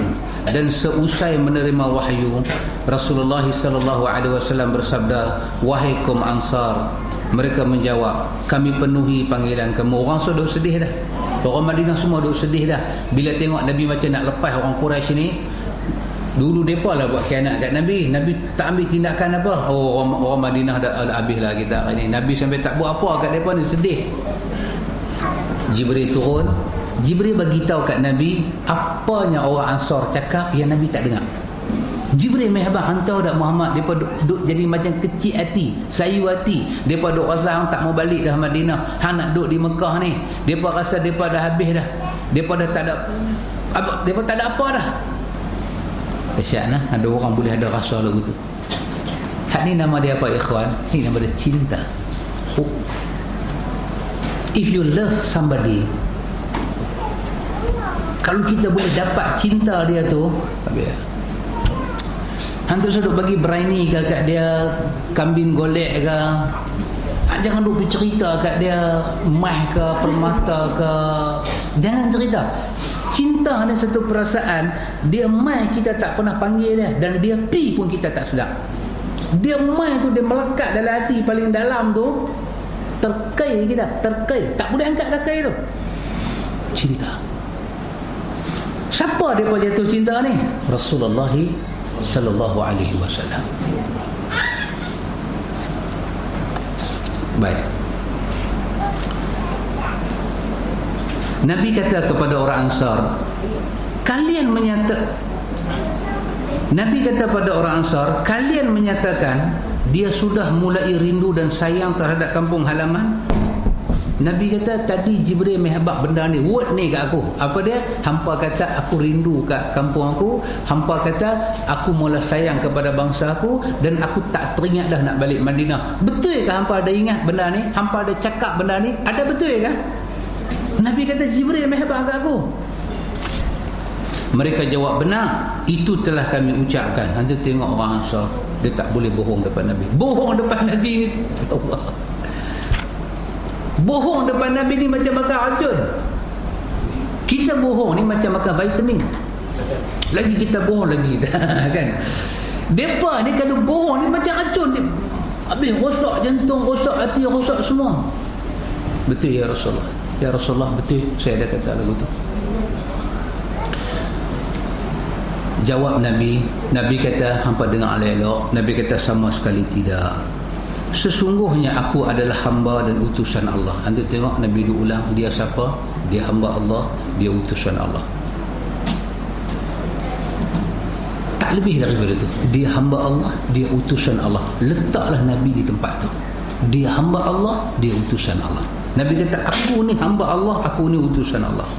dan seusai menerima wahyu, Rasulullah sallallahu alaihi wasallam bersabda, wahai kaum Ansar. Mereka menjawab, kami penuhi panggilan kamu. Orang sudah sedih dah. Orang Madinah semua duk sedih dah bila tengok Nabi macam nak lepas orang Quraisy ni. Dulu mereka lah buat khianat kat Nabi. Nabi tak ambil tindakan apa. Orang Madinah dah habislah kita hari ni. Nabi sampai tak buat apa kat mereka ni, sedih. Jibril turun. Jibril bagi tahu kat Nabi apanya orang Ansar cakap yang Nabi tak dengar. Jibril mai habaq hantar dak Muhammad, depa duk jadi macam kecil hati, sayu hati. Depa duk rasa hang tak mau balik dah Madinah, hang nak duduk di Mekah ni. Depa rasa depa dah habis dah. Depa dah tak ada depa tak ada apa dah. Dahsyatlah ada orang boleh ada rasa lagu tu. Hak ni nama dia apa ikhwan? Ni nama dia cinta. If you love somebody, kalau kita boleh dapat cinta dia tu, habis. Hantu saya duk bagi berani ke kat dia, kambing golek ke. Jangan duk bercerita kat dia mah ke, permata ke. Jangan cerita. Cinta ni satu perasaan. Dia mai kita tak pernah panggil dia, dan dia pi pun kita tak sedar. Dia mai tu, dia melekat dalam hati paling dalam tu. Terkai kita, terkai. Tak boleh angkat terkai tu. Cinta. Siapa mereka jatuh cinta ni? Rasulullah sallallahu alaihi wasallam. Baik. Nabi kata kepada orang Ansar, Nabi kata pada orang Ansar, kalian menyatakan dia sudah mulai rindu dan sayang terhadap kampung halaman. Nabi kata, tadi Jibril mehbab benda ni, word ni kat aku. Apa dia? Hampa kata aku rindu kat kampung aku, hampa kata aku mula sayang kepada bangsa aku, dan aku tak teringat dah nak balik Madinah. Betul ke hampa ada ingat benda ni? Hampa ada cakap benda ni? Ada betul ke? Nabi kata Jibril mehbab kat aku. Mereka jawab, benar, itu telah kami ucapkan. Anda tengok orang Ansar, dia tak boleh bohong depan Nabi. Bohong depan Nabi ni, Allah, bohong depan Nabi ni macam makan racun. Kita bohong ni macam makan vitamin. Lagi kita bohong lagi kan. Depa ni kalau bohong ni macam racun dia. Habis rosak jantung, rosak hati, rosak semua. Betul ya Rasulullah. Ya Rasulullah, betul saya ada kata lagu tu. Jawab Nabi. Nabi kata, hampa dengar elok. Nabi kata, sama sekali tidak. Sesungguhnya aku adalah hamba dan utusan Allah. Anda tengok Nabi diulang, dia siapa? Dia hamba Allah, dia utusan Allah. Tak lebih daripada itu. Dia hamba Allah, dia utusan Allah. Letaklah Nabi di tempat tu. Dia hamba Allah, dia utusan Allah. Nabi kata, aku ni hamba Allah, aku ni utusan Allah.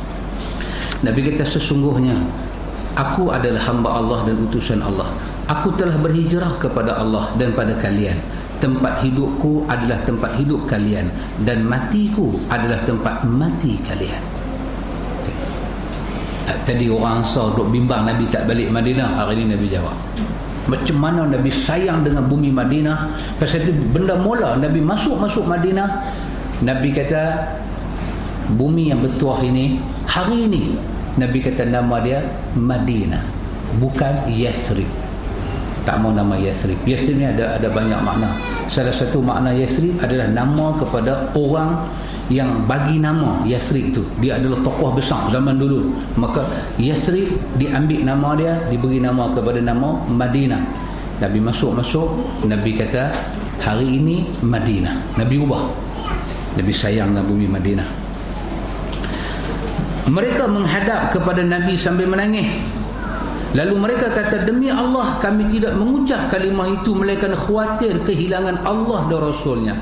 Nabi kata, sesungguhnya aku adalah hamba Allah dan utusan Allah. Aku telah berhijrah kepada Allah dan pada kalian. Tempat hidupku adalah tempat hidup kalian, dan matiku adalah tempat mati kalian. Tadi orang Ansar duk bimbang Nabi tak balik Madinah. Hari ini Nabi jawab, macam mana Nabi sayang dengan bumi Madinah. Pasal itu benda mula Nabi masuk Madinah, Nabi kata bumi yang bertuah ini, hari ini Nabi kata nama dia Madinah, bukan Yathrib. Tak mau nama Yathrib. Yathrib ni ada banyak makna. Salah satu makna Yathrib adalah nama kepada orang yang bagi nama Yathrib tu. Dia adalah tokoh besar zaman dulu. Maka Yathrib diambil nama dia, diberi nama kepada nama Madinah. Nabi masuk, Nabi kata hari ini Madinah. Nabi ubah. Nabi sayang dengan bumi Madinah. Mereka menghadap kepada Nabi sambil menangis. Lalu mereka kata, demi Allah kami tidak mengucap kalimah itu melainkan khawatir kehilangan Allah dan Rasulnya.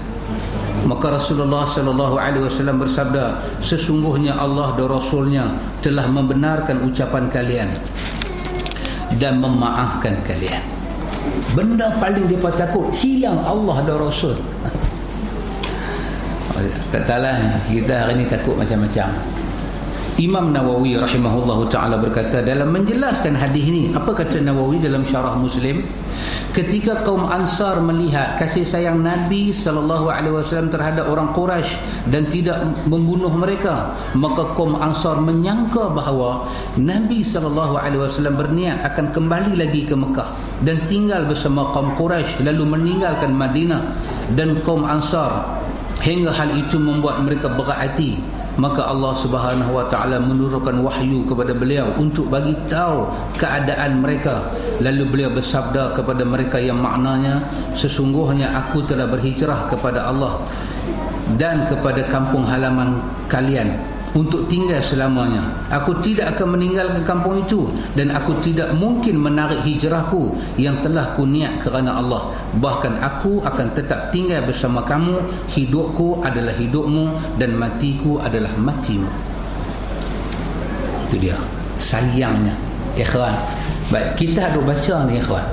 Maka Rasulullah sallallahu alaihi wasallam bersabda, sesungguhnya Allah dan Rasulnya telah membenarkan ucapan kalian dan memaafkan kalian. Benda paling mereka takut, hilang Allah dan Rasul. Tak tahulah, kita hari ni takut macam-macam. Imam Nawawi rahimahullahu ta'ala berkata dalam menjelaskan hadis ini, apa kata Nawawi dalam syarah Muslim? Ketika kaum Ansar melihat kasih sayang Nabi SAW terhadap orang Quraisy dan tidak membunuh mereka, maka kaum Ansar menyangka bahawa Nabi SAW berniat akan kembali lagi ke Mekah dan tinggal bersama kaum Quraisy, lalu meninggalkan Madinah dan kaum Ansar, hingga hal itu membuat mereka berat hati. Maka Allah Subhanahu wa taala menurunkan wahyu kepada beliau untuk bagi tahu keadaan mereka. Lalu beliau bersabda kepada mereka yang maknanya, sesungguhnya aku telah berhijrah kepada Allah dan kepada kampung halaman kalian untuk tinggal selamanya. Aku tidak akan meninggalkan kampung itu, dan aku tidak mungkin menarik hijrahku yang telah ku niat kerana Allah. Bahkan aku akan tetap tinggal bersama kamu. Hidupku adalah hidupmu dan matiku adalah matimu. Itu dia sayangnya, ikhwan. Baik, kita ada baca ni ikhwan.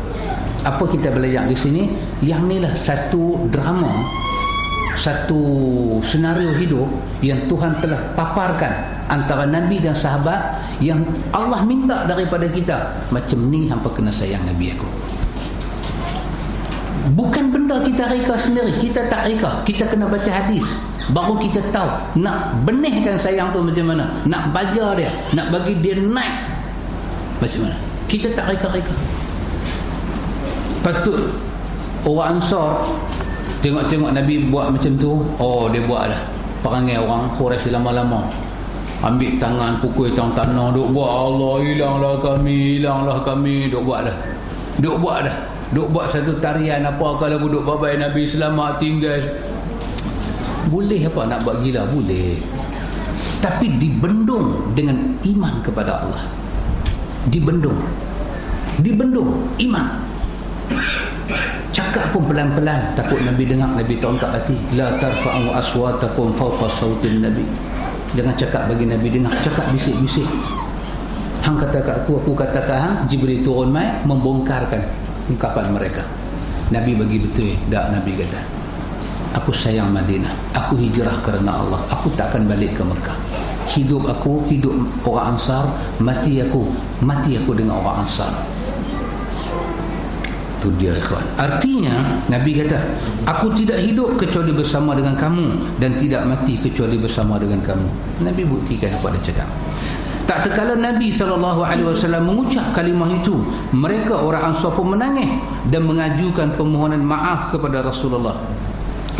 Apa kita belajar di sini? Yang inilah satu drama, satu senario hidup yang Tuhan telah paparkan antara Nabi dan sahabat, yang Allah minta daripada kita, macam ni hampa kena sayang Nabi aku. Bukan benda kita reka sendiri, kita tak reka, kita kena baca hadis baru kita tahu nak benihkan sayang tu macam mana, nak baja dia, nak bagi dia naik macam mana. Kita tak reka-reka. Patut orang Ansar tengok-tengok Nabi buat macam tu, oh dia buat dah perangai orang Quraisy lama-lama. ambil tangan pukul tanah, duk buat Allah hilanglah kami, duk buat satu tarian apa kalau duk babai Nabi selamat tinggal. Boleh apa nak buat gila? Boleh, tapi dibendung dengan iman kepada Allah. Dibendung iman. Cakap pun pelan-pelan, takut Nabi dengar, Nabi tontak hati. La tarfa'u aswatakum fawqa sautin Nabi. Jangan cakap bagi Nabi dengar, cakap bisik-bisik. Hang kata kat aku kata kat hang, Jibril turun mai membongkarkan ungkapan mereka. Nabi bagi betul. Tak, Nabi kata, aku sayang Madinah, aku hijrah kerana Allah, aku takkan balik ke Mekah. Hidup aku hidup orang Ansar, mati aku dengan orang Ansar. Itu dia ikhwan. Artinya Nabi kata, aku tidak hidup kecuali bersama dengan kamu dan tidak mati kecuali bersama dengan kamu. Nabi buktikan apa dia cakap. Tak terkala Nabi SAW mengucap kalimah itu, mereka orang Ansar pun menangis dan mengajukan permohonan maaf kepada Rasulullah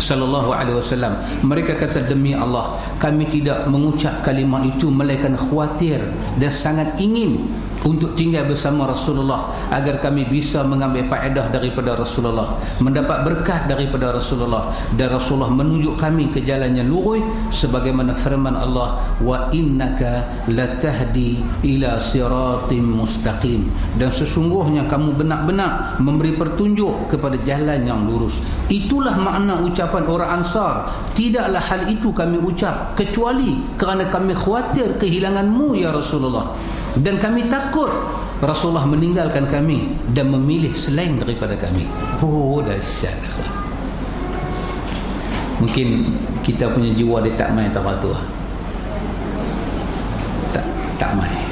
sallallahu alaihi wasallam. Mereka kata, demi Allah, kami tidak mengucap kalimah itu melainkan khawatir dan sangat ingin untuk tinggal bersama Rasulullah agar kami bisa mengambil faedah daripada Rasulullah, mendapat berkat daripada Rasulullah, dan Rasulullah menunjuk kami ke jalan yang lurus sebagaimana firman Allah, wa innaka latahdi ila siratim mustaqim, dan sesungguhnya kamu benar-benar memberi petunjuk kepada jalan yang lurus. Itulah makna ucapan orang Ansar, tidaklah hal itu kami ucap kecuali kerana kami khawatir kehilanganmu ya Rasulullah, dan kami takut Rasulullah meninggalkan kami dan memilih selain daripada kami. Oh, dahsyat. Mungkin kita punya jiwa dia tak main teratur. Tak main.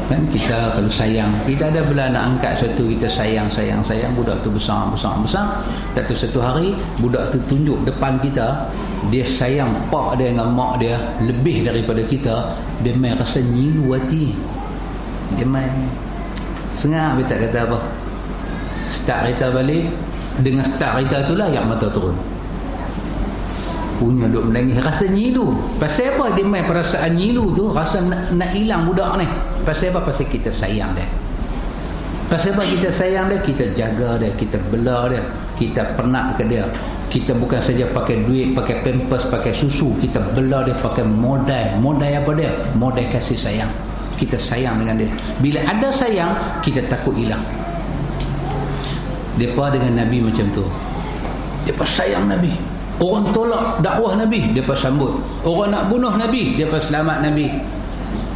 Kan kita kalau sayang, kita ada bila nak angkat satu, kita sayang, budak tu besar. Tak tahu satu hari budak tu tunjuk depan kita, dia sayang pak dia dengan mak dia lebih daripada kita, dia main rasa nyilu hati. Dia main sengah, dia tak kata apa. Start kereta balik, dengan start kereta itulah yang mata turun. Punya duk menangis, rasa nyilu. Pasal apa dia main perasaan nyilu tu, rasa nak hilang budak ni? Pasal apa? Pasal kita sayang dia. Pasal apa kita sayang dia? Kita jaga dia, kita bela dia, kita pernak ke dia. Kita bukan saja pakai duit, pakai pampers, pakai susu, kita bela dia pakai modal. Modal apa dia? Modal kasih sayang. Kita sayang dengan dia. Bila ada sayang, kita takut hilang. Depa dengan Nabi macam tu. Depa sayang Nabi. Orang tolak dakwah Nabi, depa sambut. Orang nak bunuh Nabi, depa selamat Nabi.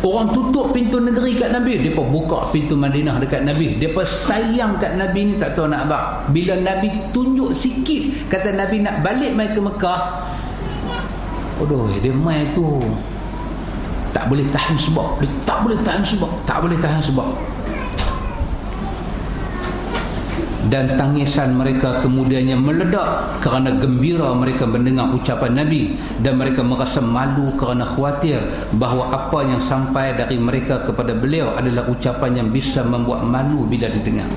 Orang tutup pintu negeri kat Nabi, depa buka pintu Madinah dekat Nabi. Depa sayang kat Nabi ni tak tahu nak apa. Bila Nabi tunjuk sikit, kata Nabi nak balik mai ke Mekah, aduh, dia mai tu tak boleh tahan sebab. Dia tak boleh tahan sebab. Dan tangisan mereka kemudiannya meledak kerana gembira mereka mendengar ucapan Nabi, dan mereka merasa malu kerana khawatir bahawa apa yang sampai dari mereka kepada beliau adalah ucapan yang bisa membuat malu bila didengar.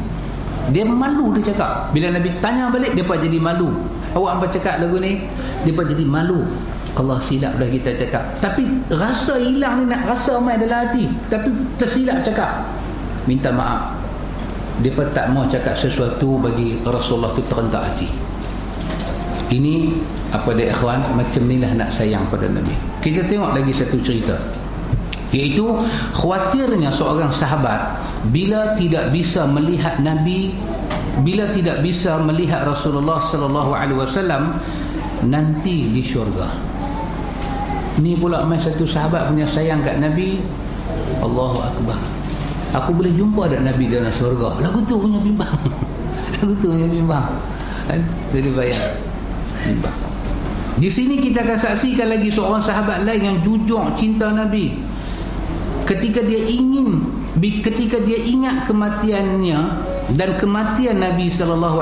Dia malu, dia cakap. Bila Nabi tanya balik, dia pun jadi malu. Awak apa cakap lagu ni? Dia pun jadi malu. Allah, silap dah kita cakap. Tapi rasa hilang ni, nak rasa mai dalam hati, tapi tersilap cakap. Minta maaf. Dia pun tak mau cakap sesuatu bagi Rasulullah tu terentak hati. Ini apa dia ikhwan, macam inilah nak sayang pada Nabi. Kita tengok lagi satu cerita, iaitu khawatirnya seorang sahabat bila tidak bisa melihat Nabi, bila tidak bisa melihat Rasulullah sallallahu alaihi wasallam nanti di syurga. Ni pula mai satu sahabat punya sayang kat Nabi. Allahu akbar. Aku boleh jumpa ada Nabi dalam syurga. Lagu tu punya bimbang. Jadi bayar bimbang. Di sini kita akan saksikan lagi seorang sahabat lain yang jujur cinta Nabi. Ketika dia ingat kematiannya dan kematian Nabi SAW,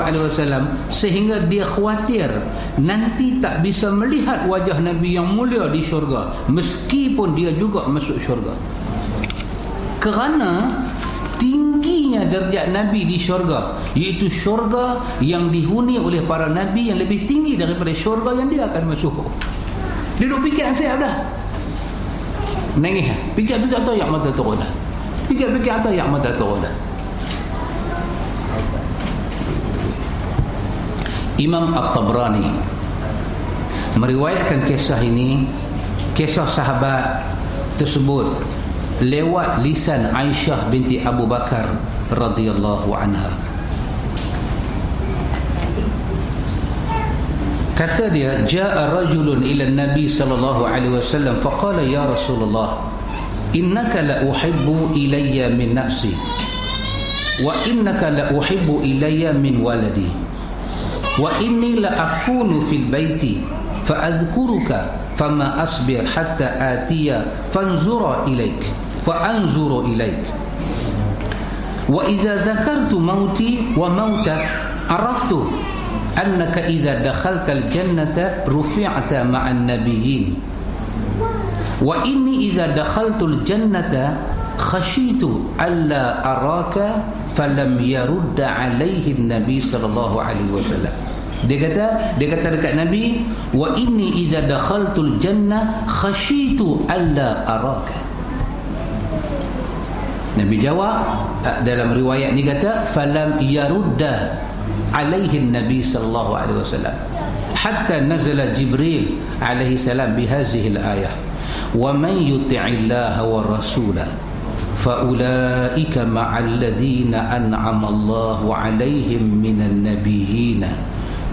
sehingga dia khawatir nanti tak bisa melihat wajah Nabi yang mulia di syurga, meskipun dia juga masuk syurga. Kerana tingginya darjat Nabi di syurga, iaitu syurga yang dihuni oleh para Nabi yang lebih tinggi daripada syurga yang dia akan masuk. Dia duk fikir siap dah. Menangis. Pikir-pikir tu yang mata turun dah. Pikir-pikir tu yang mata turun dah. Imam At-Tabrani meriwayatkan kisah ini, kisah sahabat tersebut lewat lisan Aisyah binti Abu Bakar radhiyallahu anha. Kata dia, jaa rajulun ila Nabi sallallahu alaihi wasallam faqala ya Rasulullah innaka la uhibbu ilayya min nafsi wa innaka la uhibbu ilayya min waladi wa inni la akunu fil baiti fa adhkuruka fama asbir hatta atiya fanzura ilaik fa anzuru ilaik wa idza dhakartu mauti wa mautak araftu annaka idza dakhaltal jannata rufi'ta ma'an nabiyyin wa inni idza dakhaltul jannata khashitu alla araka falam yarudda alaihi nabi sallallahu alaihi wasallam. Dia kata dekat Nabi, wa inni idza dakhaltul jannah khashitu alla araka. Nabi jawab dalam riwayat ni kata falam yarudda alaihi nabi sallallahu alaihi wasallam hatta nazala Jibril alaihi salam bihadhihi al-ayah wa man yuti'illaha wa rasulahu faulaika ma'al ladzina an'ama Allahu 'alaihim minan nabiyyin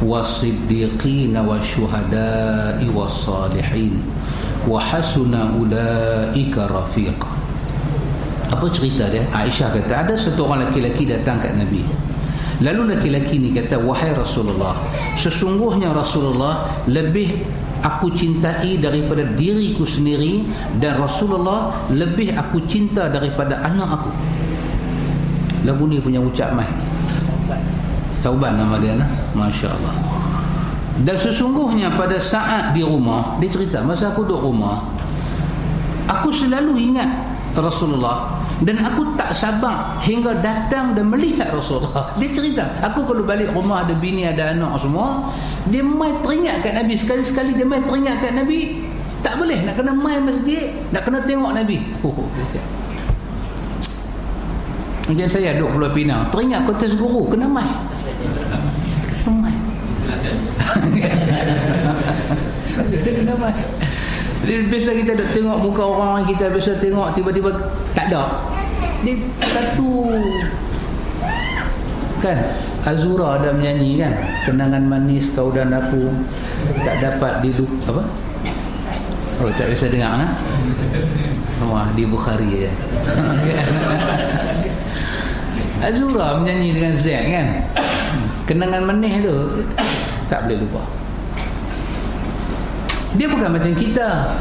was-siddiqin wasyuhada'i was-salihin wa hasuna ulaika rafiqa. Apa cerita dia? Aisyah kata ada satu orang lelaki datang kat Nabi. Lalu lelaki ni kata, wahai Rasulullah, sesungguhnya Rasulullah lebih aku cintai daripada diriku sendiri dan Rasulullah lebih aku cinta daripada anak aku. Lagu ni punya ucap mai. Sauban nama dia nah. Masya Allah. Dan sesungguhnya pada saat di rumah, dia cerita masa aku duduk rumah, aku selalu ingat Rasulullah dan aku tak sabar hingga datang dan melihat Rasulullah. Dia cerita, aku kalau balik rumah ada bini ada anak semua, dia mai teringat kat Nabi. Sekali-sekali dia mai teringat kat Nabi. Tak boleh, nak kena mai masjid, nak kena tengok Nabi. Macam saya duduk Pulau Pinang, teringat Kotas Guru, kena mai. Kena mai. Kena mai. Biasa kita duk tengok muka orang, kita biasa tengok tiba-tiba tak ada. Dia satu kan, Azura ada menyanyi kan, kenangan manis kau dan aku tak dapat apa? Oh, tak biasa dengar kan? Wah, di Bukhari ya. Azura menyanyi dengan Z kan. Kenangan manis tu tak boleh lupa. Dia bukan macam kita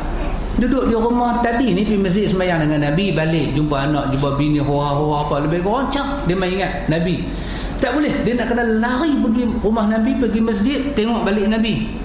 duduk di rumah. Tadi ni pergi masjid sembahyang dengan Nabi, balik jumpa anak, jumpa bini, hura-hura apa, lebih kurang cak dia main ingat Nabi. Tak boleh, dia nak kena lari pergi rumah Nabi, pergi masjid, tengok balik Nabi.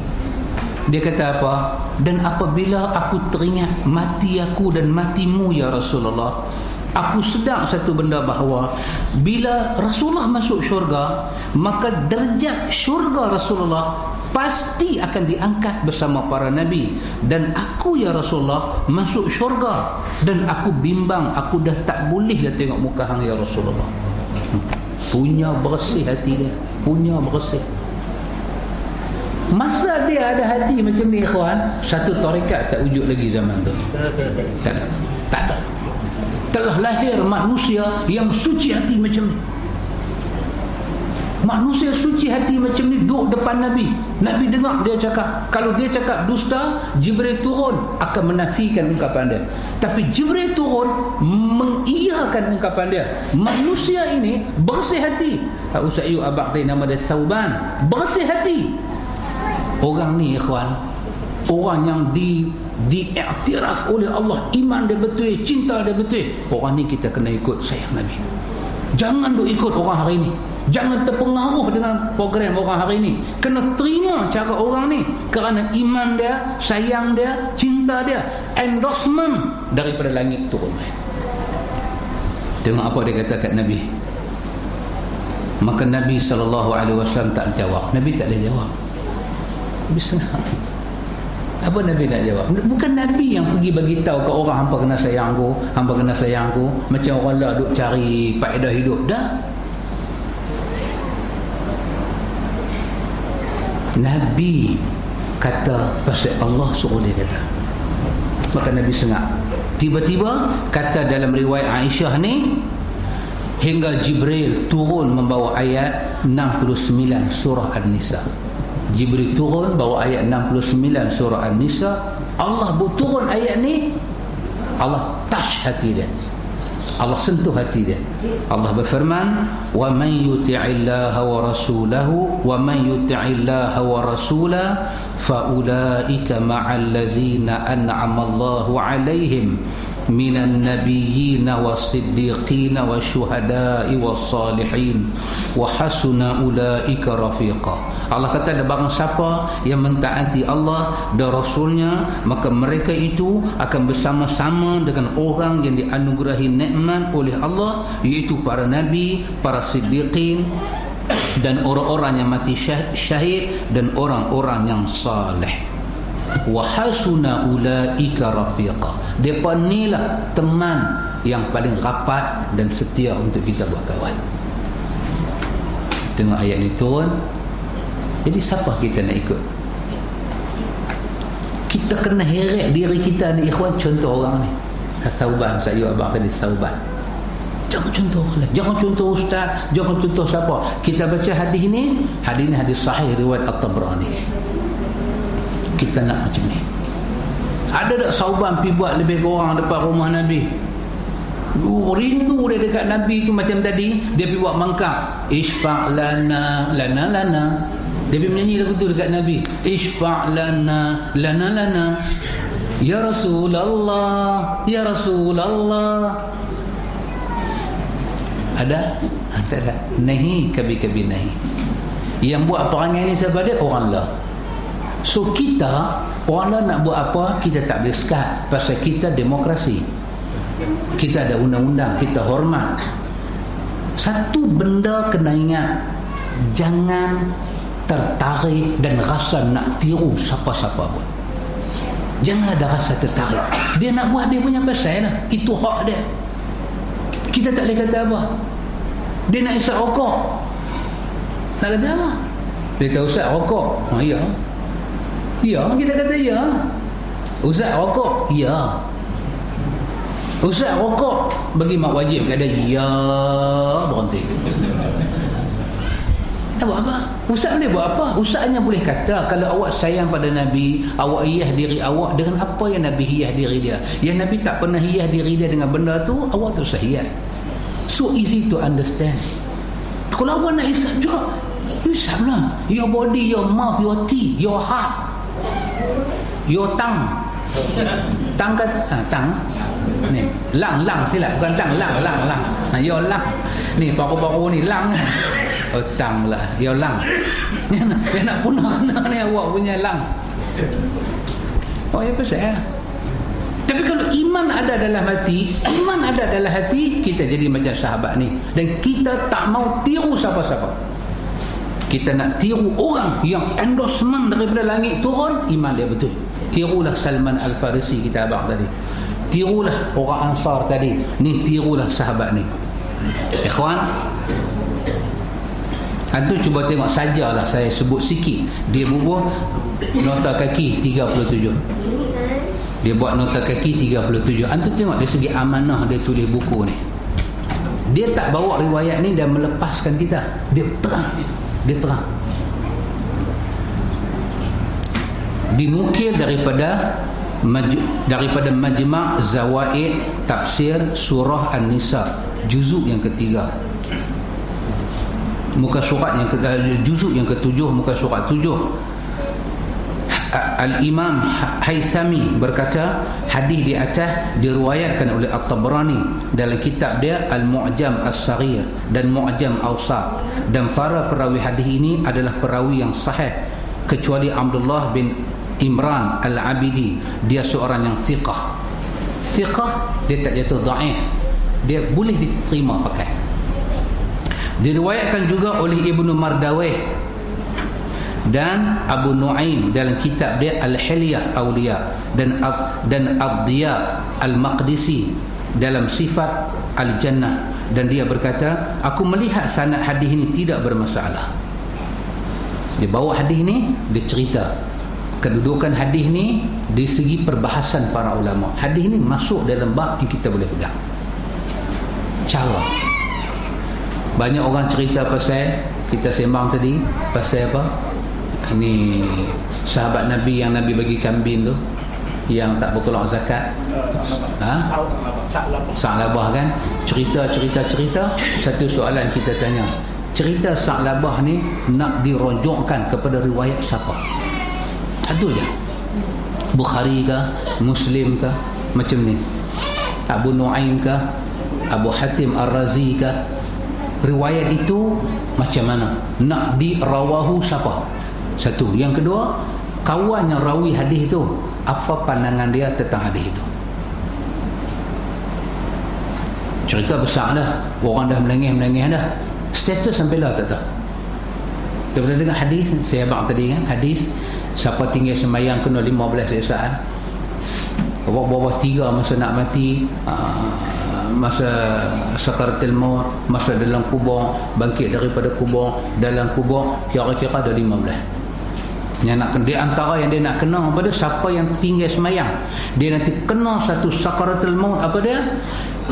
Dia kata apa? Dan apabila aku teringat mati aku dan matimu ya Rasulullah, aku sedar satu benda bahawa bila Rasulullah masuk syurga, maka derajat syurga Rasulullah pasti akan diangkat bersama para Nabi. Dan aku ya Rasulullah masuk syurga dan aku bimbang, aku dah tak boleh dah tengok muka hang ya Rasulullah. Punya bersih hati dia, punya bersih. Masa dia ada hati macam ni ikhwan, satu tarekat tak wujud lagi zaman tu. Tak ada. Tak ada. Telah lahir manusia yang suci hati macam ni. Manusia suci hati macam ni duduk depan Nabi. Nabi dengar dia cakap. Kalau dia cakap dusta, Jibril turun akan menafikan ungkapan dia. Tapi Jibril turun mengiyakan ungkapan dia. Manusia ini bersih hati. Ustaz Ayub abang tadi nama dia Sauban. Bersih hati. Orang ni ikhwan, orang yang diiktiraf oleh Allah, iman dia betul, cinta dia betul. Orang ni kita kena ikut sayang Nabi. Jangan duk ikut orang hari ni. Jangan terpengaruh dengan program orang hari ni. Kena terima cara orang ni kerana iman dia, sayang dia, cinta dia, endorsement daripada langit turun. Tengok apa dia kata kat Nabi. Maka Nabi SAW tak jawab. Nabi tak ada jawab. Nabi senang. Apa Nabi nak jawab? Bukan Nabi yang pergi bagi tahu ke orang hampa kena sayang aku, hampa kena sayang aku, macam orang lah duk cari faedah hidup. Dah. Nabi kata pasal Allah suruh dia kata. Maka Nabi sengak. Tiba-tiba kata dalam riwayat Aisyah ni, hingga Jibril turun membawa ayat 69 surah An-Nisa. Jibril turun bawa ayat 69 surah An-Nisa. Allah turun ayat ni, Allah touch hati dia, Allah sentuh hati dia. Allah berfirman, wa man yuti'illaha wa rasulahu wa man yuti'illaha wa rasulahu fa ulaika ma'al ladzina an'ama Allahu 'alaihim minan nabiyyin was-siddiqin wasyuhada'i was-salihin wa hasuna ulaika rafiqa. Allah kata ada barang siapa yang mentaati Allah dan Rasulnya, maka mereka itu akan bersama-sama dengan orang yang dianugerahi nikmat oleh Allah, iaitu para nabi, para siddiqin, dan orang-orang yang mati syahid, dan orang-orang yang saleh. Wa hasuna ulaika rafiqa. Depa nilah teman yang paling rapat dan setia untuk kita buat kawan. Tengok ayat ni turun. Jadi siapa kita nak ikut? Kita kena heret diri kita ni, ikhwan. Contoh orang ni, Sauban, saya abang tadi Sauban. Jangan contoh orang lain, jangan contoh ustaz, jangan contoh siapa. Kita baca hadis ni hadis sahih riwayat At-Tabrani. Kita nak macam ni. Ada tak Sauban pergi buat lebih kurang depan rumah Nabi? Rindu dia dekat Nabi tu macam tadi. Dia pergi buat mangkak, Ishfa' lana lana lana. Dia pergi menyanyi lagu tu dekat Nabi, Ishfa' lana lana lana, ya Rasulullah, ya Rasulullah. Ada? Tak ada. Nahi, kabi-kabi nahi. Yang buat perangai ni siapa dia? Orang lah. So kita, orang lah nak buat apa, kita tak boleh sekat. Pasal kita demokrasi, kita ada undang-undang, kita hormat. Satu benda kena ingat, jangan tertarik dan rasa nak tiru siapa-siapa pun. Jangan ada rasa tertarik. Dia nak buat dia punya pasal lah, itu hak dia. Kita tak boleh kata apa. Dia nak isap rokok, nak kata apa? Dia tahu usap rokok. Ya, ya, kita kata ya. Usap rokok, ya. Usap rokok bagi mak wajib kata ya, berhenti. Nak buat apa? Ustaz boleh buat apa? Ustaz hanya boleh kata, kalau awak sayang pada Nabi, awak hiyah diri awak dengan apa yang Nabi hiyah diri dia. Yang Nabi tak pernah hiyah diri dia dengan benda tu, awak tak usah hiyah. So easy to understand. Kalau awak nak hisap juga, hisap lah. Your body, your mouth, your teeth, your heart, your tongue. Tang kan? Tang. Ni, lang silap, bukan tang, lang. Your lang. Ni paru-paru ni lang. Tang lah, your lang. Dia nak punah ni awak punya lang. Oh ya pasal. Tapi kalau iman ada dalam hati, kita jadi macam sahabat ni. Dan kita tak mau tiru siapa-siapa. Kita nak tiru orang yang endorsement daripada langit turun, iman dia betul. Tirulah Salman Al-Farisi kita abang tadi. Tirulah orang Ansar tadi. Ni tirulah sahabat ni. Ikhwan, antum cuba tengok sajalah, saya sebut sikit. Dia bubuh nota kaki 37. Dia buat nota kaki 37. Antum tengok dari segi amanah dia tulis buku ni. Dia tak bawa riwayat ni dan melepaskan kita. Dia terang. Dinukil daripada Majma' Zawaid Tafsir Surah An-Nisa, juzuk yang ketiga, muka surat yang juzuk yang ketujuh, muka surat 7. Al-Imam Haisami berkata, hadis di atas diriwayatkan oleh At-Tabrani dalam kitab dia Al-Mu'jam As-Saghir dan Mu'jam Awsat, dan para perawi hadis ini adalah perawi yang sahih kecuali Abdullah bin Imran Al-Abidi. Dia seorang yang thiqah. Dia tak jatuh dhaif, dia boleh diterima pakai. Diriwayatkan juga oleh Ibnu Mardawih dan Abu Nu'aim dalam kitab dia Al-Hilyah Awliya, dan Ad-Diya Al-Maqdisi dalam Sifat Al-Jannah, dan dia berkata, aku melihat sanad hadis ini tidak bermasalah. Dia bawa hadis ni, dia cerita kedudukan hadis ni di segi perbahasan para ulama. Hadis ni masuk dalam bab yang kita boleh pegang. Cara banyak orang cerita pasal, kita sembang tadi pasal apa, ini sahabat Nabi yang Nabi bagi kambing tu, yang tak bertolak zakat, Sa'labah kan, cerita. Satu soalan kita tanya, cerita Sa'labah ni nak dirojokkan kepada riwayat siapa? Satu je, Bukhari ke, Muslim ke, macam ni, Abu Nu'aim ke, Abu Hatim Ar-Razi ke, riwayat itu macam mana, nak dirawahu siapa? Satu. Yang kedua, kawan yang rawi hadis itu, apa pandangan dia tentang hadis itu? Cerita besar dah, orang dah menangis dah, status sampai lah tak tahu. Kita pernah dengar hadis, saya abang tadi kan, hadis siapa tinggal sembahyang kena 15 siksaan, bawah 3 masa nak mati, masa sakaratul maut, masa dalam kubur, bangkit daripada kubur, dalam kubur, kira-kira ada 15. Yang nak, di antara yang dia nak kena apa dia, siapa yang tinggal semayang, dia nanti kena satu sakaratul maut. Apa dia?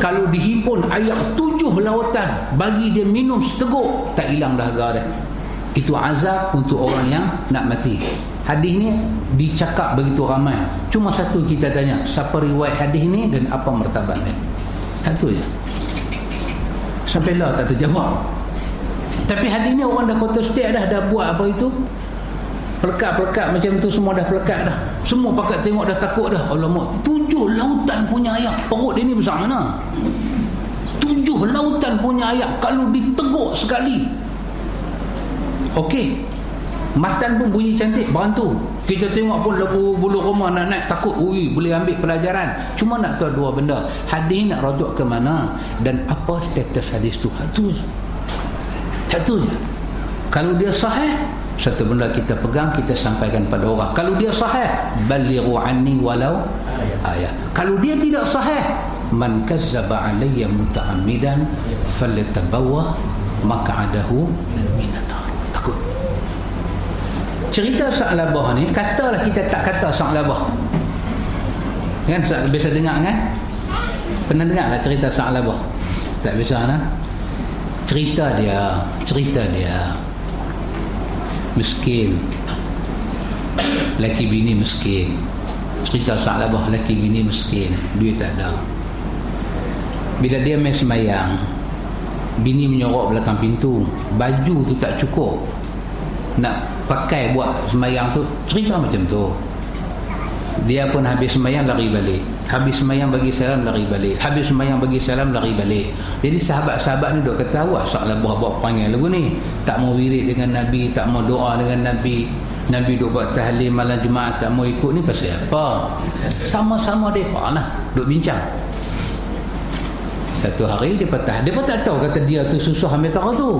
Kalau dihimpun air 7 lautan bagi dia minum seteguk, tak hilang dahaga dia. Itu azab untuk orang yang nak mati. Hadis ni dicakap begitu ramai, cuma satu kita tanya, siapa riwayat hadis ni dan apa martabat dia? Satu je. Sampailah tak terjawab. Tapi hadis ni orang dah protestik dah buat apa itu, pelekat macam tu, semua dah pelekat dah, semua pakat tengok dah takut dah. Alamak, 7 lautan punya ayam, perut dia ni besar mana? 7 lautan punya ayam, kalau diteguk sekali, okey, matan pun bunyi cantik, berantu. Kita tengok pun lagu bulu roma nak naik, takut. Ui, boleh ambil pelajaran. Cuma nak tahu dua benda, hadis nak rujuk ke mana dan apa status hadis tu. Satu je. Kalau dia sahih, satu benda kita pegang, kita sampaikan pada orang. Kalau dia sahih, balighu anni walau ayah. Kalau dia tidak sahih, man kazzaba alayya muta'ammidan falyatabawwa maq'adahu minan nar. Takut. Cerita Sa'labah ni, katalah kita tak kata Sa'labah, kan biasa dengar kan, pernah dengar lah cerita Sa'labah? Tak biasa lah. Cerita dia miskin, laki bini miskin. Cerita Sa'labah, laki bini miskin, duit tak ada. Bila dia main semayang, bini menyorok belakang pintu, baju tu tak cukup nak pakai buat semayang tu. Cerita macam tu. Dia pun habis semayang lari balik, habis semayang bagi salam lari balik, habis semayang bagi salam lari balik. Jadi sahabat-sahabat ni duk kata, awak Sa'labah buat panggil lagu ni, tak mau wirid dengan Nabi, tak mau doa dengan Nabi, Nabi duk buat tahlil malam Jumaat tak mau ikut, ni pasal apa? Sama-sama mereka lah duk bincang. Satu hari dia tak tahu kata dia tu susah ambil tahu tu.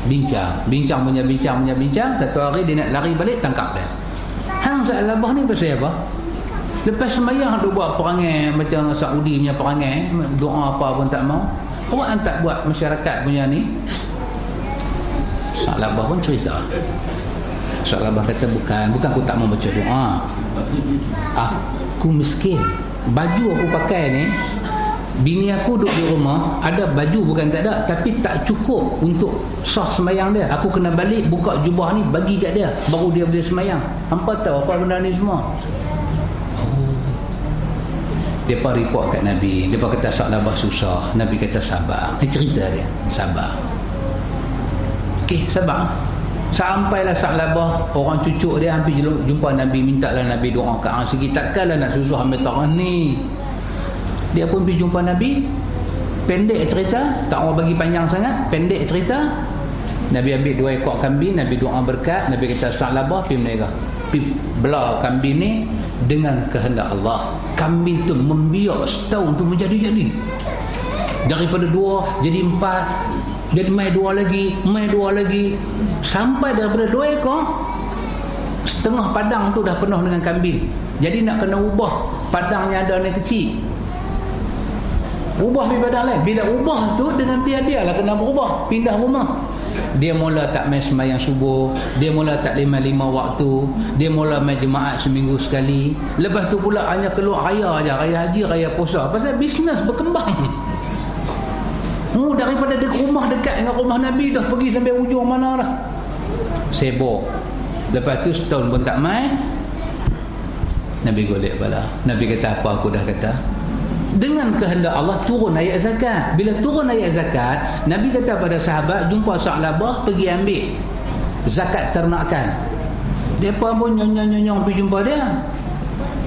Bincang. Satu hari dia nak lari balik, tangkap dia. Hang Sa'labah ni pasal apa? Lepas semayang dia buat perangai macam Saudi punya perangai, doa apa pun tak mau. Awak tak buat masyarakat punya ni. Sa'labah pun cerita. Sa'labah kata, bukan aku tak mau baca doa, aku miskin, baju aku pakai ni, bini aku duduk di rumah, ada baju bukan tak ada, tapi tak cukup untuk sah semayang dia. Aku kena balik buka jubah ni bagi kat dia, baru dia boleh semayang. Hampa tahu apa benda ni semua? Dia pun report kat Nabi. Dia pun kata Sa'labah susah. Nabi kata sabar. Ini cerita dia, sabar. Okey, sabar. Sampailah Sa'labah, orang cucuk dia hampir jumpa Nabi, mintalah Nabi doa kat hang sikit. Takkanlah nak susah ambil tarah ni. Dia pun pergi jumpa Nabi. Pendek cerita, tak mau bagi panjang sangat, pendek cerita. Nabi ambil 2 ekor kambing, Nabi doa berkat. Nabi kata Sa'labah pergi menega, pergi belah kambing ni dengan kehendak Allah. Kambing tu membiak setahun tu menjadi-jadi. Daripada 2 jadi 4, jadi mai 2 lagi, sampai daripada 2 ekor Tengah padang tu dah penuh dengan kambing. Jadi nak kena ubah padang yang ada ni kecil. Ubah pergi padang lain. Bila ubah tu dengan dia lah kena berubah. Pindah rumah. Dia mula tak main sembahyang subuh. Dia mula tak lima waktu. Dia mula main jemaat seminggu sekali. Lepas tu pula hanya keluar raya aja, raya haji, raya puasa. Pasal bisnes berkembang. Daripada rumah dekat dengan rumah Nabi dah pergi sampai ujung mana dah. Sibuk. Lepas tu setahun pun tak main. Nabi golek bala. Nabi kata apa aku dah kata. Dengan kehendak Allah turun ayat zakat. Bila turun ayat zakat, Nabi kata pada sahabat, jumpa Sa'labah, pergi ambil zakat ternakan. Depa pun nyong-nyong pergi jumpa dia.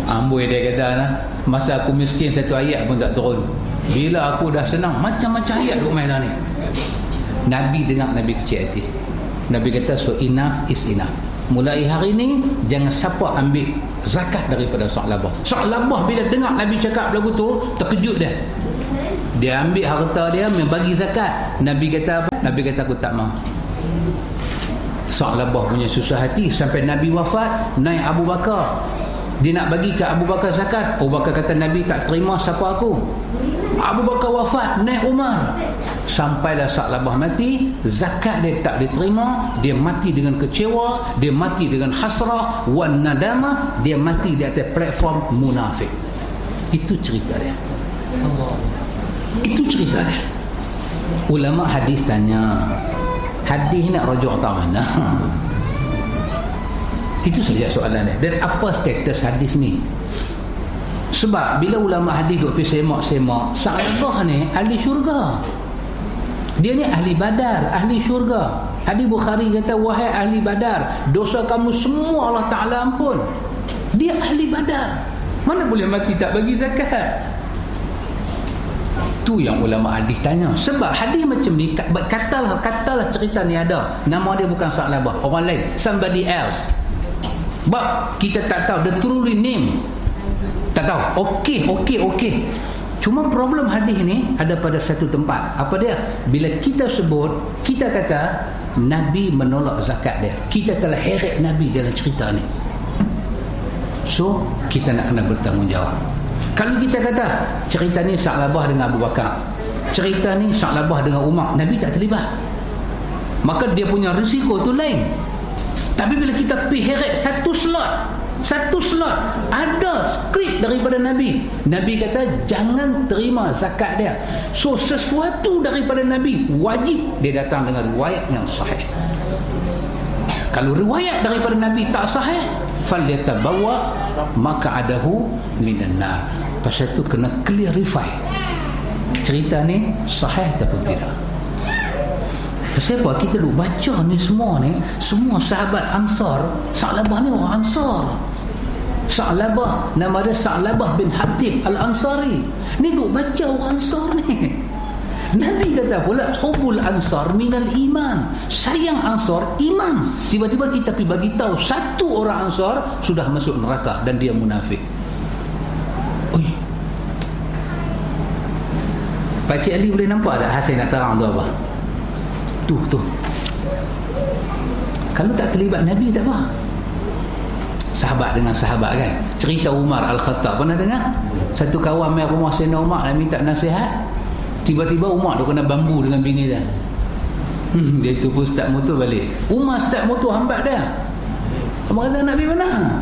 Amboi dia kata lah, masa aku miskin satu ayat pun tak turun. Bila aku dah senang, macam-macam ayat duk main dah ni. Nabi dengar, Nabi kecil hati. Nabi kata, so enough is enough. Mulai hari ni jangan siapa ambil zakat daripada Sa'labah. Sa'labah bila dengar Nabi cakap lagu tu, terkejut dia. Dia ambil harta dia, bagi zakat. Nabi kata apa? Nabi kata aku tak mahu. Sa'labah punya susah hati sampai Nabi wafat, naik Abu Bakar. Dia nak bagi ke Abu Bakar zakat. Abu Bakar kata Nabi tak terima siapa aku. Abu Bakar wafat, naik Umar. Sampailah Sa'labah mati, zakat dia tak diterima, dia mati dengan kecewa, dia mati dengan hasrah wan nadama, dia mati di atas platform munafik. Itu cerita dia. Itu cerita dia. Ulama hadis tanya, hadis nak rujuk tak mana? Itu saja soalan dia. Dan apa status hadis ni? Sebab bila ulama hadis duk pergi semak-semak, Sa'labah ni ahli syurga. Dia ni ahli Badar, ahli syurga. Hadis Bukhari kata, wahai ahli Badar, dosa kamu semua Allah Ta'ala ampun. Dia ahli Badar. Mana boleh mati tak bagi zakat? Tu yang ulama hadis tanya. Sebab hadis macam ni, katalah cerita ni ada, nama dia bukan Sa'labah, orang lain, somebody else. Sebab kita tak tahu the truly name. Tak tahu. Okey. Cuma problem hadis ni ada pada satu tempat. Apa dia? Bila kita sebut, kita kata Nabi menolak zakat dia. Kita telah heret Nabi dalam cerita ni. So, kita nak kena bertanggungjawab. Kalau kita kata cerita ni Sa'labah dengan Abu Bakar, cerita ni Sa'labah dengan Umar, Nabi tak terlibat, maka dia punya risiko tu lain. Tapi bila kita pergi heret satu slot ada skrip daripada Nabi. Nabi kata jangan terima zakat dia. So sesuatu daripada Nabi wajib dia datang dengan riwayat yang sahih. Kalau riwayat daripada Nabi tak sahih, falyatabawa maq'adahu minan nar. Pasal tu kena clarify cerita ni sahih ataupun tidak. Pasal apa kita duk baca ni semua sahabat Ansar. Sa'labah ni orang Ansar. Sa'labah, nama dia Sa'labah bin Hatib Al-Ansari. Ni duk baca orang Ansar ni. Nabi kata pula hubul Ansar minal iman. Sayang Ansar iman. Tiba-tiba kita pergi bagi tahu satu orang Ansar sudah masuk neraka dan dia munafik. Oi. Pakcik Ali boleh nampak tak hasil nak terang tu apa? Tu. Kalau tak terlibat Nabi tak apa. Sahabat dengan sahabat kan. Cerita Umar Al-Khattab pernah dengar? Satu kawan main rumah Sayyidina Umar nak minta nasihat. Tiba-tiba Umar dia kena bambu dengan bini dia. Dia tu pun start motor balik. Umar start motor hambat dia. Umar kata Nabi mana?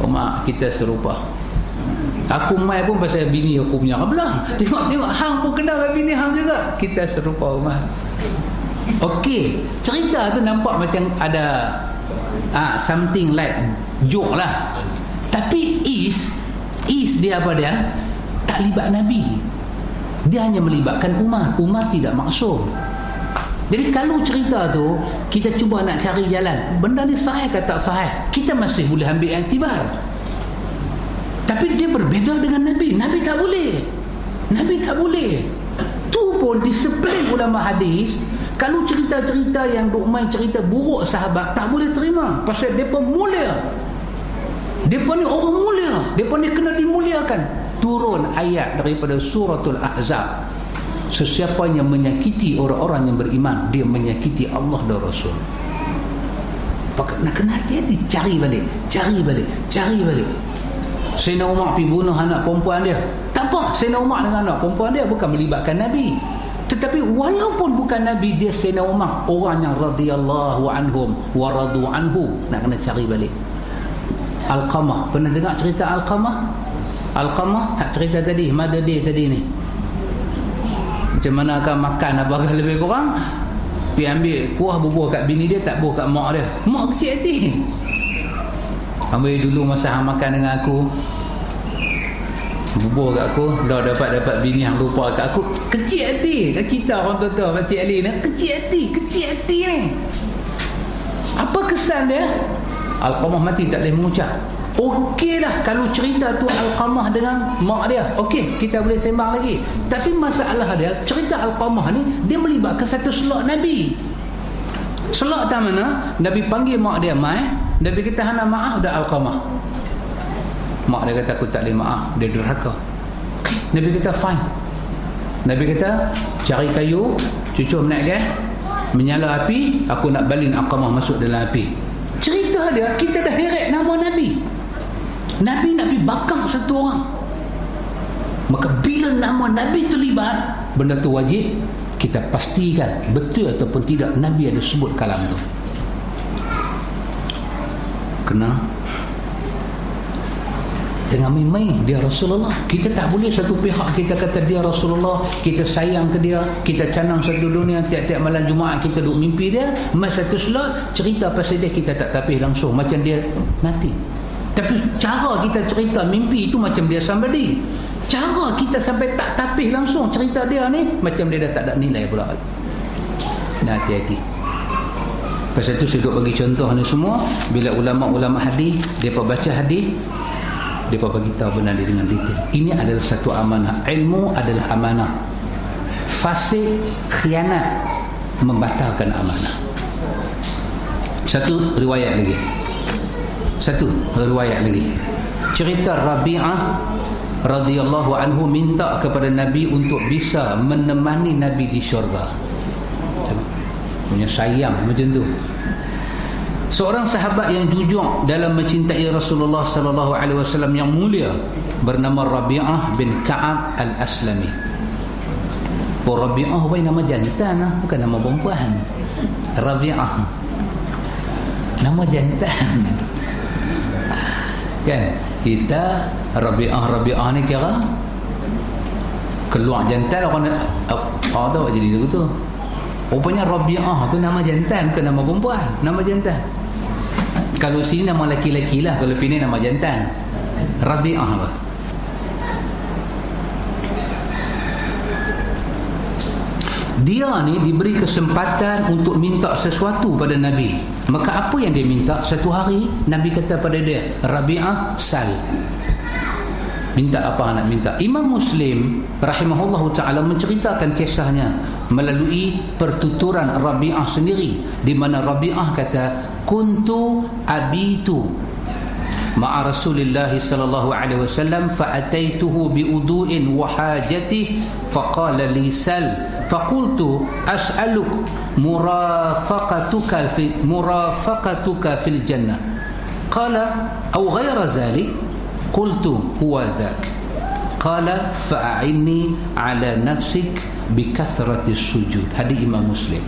Umar kita serupa. Aku mai pun pasal bini aku punya belah. Tengok hang pun kenal dengan bini hang juga. Kita serupa Umar. Okey, cerita tu nampak macam ada something like joke lah. Tapi is dia apa dia? Tak libat Nabi. Dia hanya melibatkan Umar. Umar tidak maksum. Jadi kalau cerita tu kita cuba nak cari jalan, benda ni sahih ke tak sahih, kita masih boleh ambil iktibar. Tapi dia berbeza dengan Nabi. Nabi tak boleh. Tu pun disiplin ulama hadis. Kalau cerita-cerita yang duk main cerita buruk sahabat tak boleh terima. Pasal mereka mulia. Mereka ni orang mulia. Mereka ni kena dimuliakan. Turun ayat daripada suratul Ahzab. Sesiapa yang menyakiti orang-orang yang beriman, dia menyakiti Allah dan Rasul. nak kena hati-hati, cari balik. Sayyidina Umar pergi bunuh anak perempuan dia. Tak apa, Sayyidina Umar dengan anak perempuan dia bukan melibatkan Nabi. Tetapi walaupun bukan Nabi, dia Sayyidina Umar, orang yang radhiyallahu anhum wa radu anhu, nak kena cari balik. Alqamah, pernah dengar cerita Alqamah? Alqamah, cerita tadi, Mother Day tadi ni. Macam mana akan makan apakah lebih kurang, pergi ambil kuah bubuh kat bini dia, tak bubuh kat mak dia. Mak kecil hati. Ambil dulu masa hang makan dengan aku, bubuh kat aku, dah dapat bini yang lupa kat aku. Kecil hati kat kita orang tua-tua, Pakcik Ali ni. Kecil hati ni. Apa kesan dia? Alqamah mati tak boleh mengucap. Okey lah kalau cerita tu Alqamah dengan mak dia, okey, kita boleh sembang lagi. Tapi masalah dia, cerita Alqamah ni dia melibatkan satu slot Nabi. Slot tak mana Nabi panggil mak dia mai, Nabi kata hana maaf dah Alqamah. Mak dia kata aku tak boleh maaf, dia derhaka. Okey, Nabi kata fine. Nabi kata cari kayu, cucuk naik gas, menyala api, aku nak balin Alqamah masuk dalam api. Cerita dia, kita dah heret nama Nabi. Nabi nak pergi bakar satu orang. Maka bila nama Nabi terlibat, benda tu wajib kita pastikan betul ataupun tidak Nabi ada sebut kalam tu. Kena jangan main-main, dia Rasulullah. Kita tak boleh satu pihak kita kata dia Rasulullah, kita sayang ke dia, kita canang satu dunia, tiap-tiap malam Jumaat kita duk mimpi dia, masa satu slot cerita pasal dia kita tak tapis langsung macam dia nanti. Tapi cara kita cerita mimpi itu macam dia somebody. Cara kita sampai tak tapis langsung cerita dia ni macam dia dah tak ada nilai pula. Nah, hati-hati. Pasal tu saya duk bagi contoh ni semua. Bila ulama-ulama hadis depa baca hadis, depa bagi tahu benar dia dengan detail. Ini adalah satu amanah. Ilmu adalah amanah. Fasik, khianat membatalkan amanah. Satu riwayat lagi. Cerita Rabi'ah radhiyallahu anhu minta kepada Nabi untuk bisa menemani Nabi di syurga. Punya sayang macam tu. Seorang sahabat yang jujur dalam mencintai Rasulullah sallallahu alaihi wasallam yang mulia bernama Rabi'ah bin Ka'ab al-Aslami. Rabi'ah nama jantan, bukan nama perempuan. Rabi'ah nama jantan. Kan kita Rabi'ah ni kira keluar jantan, orang tahu jadi begitu. Rupanya Rabi'ah tu nama jantan, bukan nama perempuan, nama jantan. Kalau sini nama laki-laki lah, kalau pilih nama jantan. Rabi'ah lah. Dia ni diberi kesempatan untuk minta sesuatu pada Nabi. Maka apa yang dia minta? Satu hari Nabi kata pada dia, Rabi'ah, sal. Minta apa nak minta. Imam Muslim rahimahullahu ta'ala menceritakan kisahnya melalui pertuturan Rabi'ah sendiri, di mana Rabi'ah kata, kuntu abitu ma'a Rasulillah sallallahu alaihi wasallam fa ataituhu bi wudu'in wa hajati faqala li sal faqultu as'aluk murafaqatuka fil jannah qala aw ghayra zalik qultu huwa dhak qala fa'inni ala nafsik bi kathrati sujud. Hadis Imam Muslim.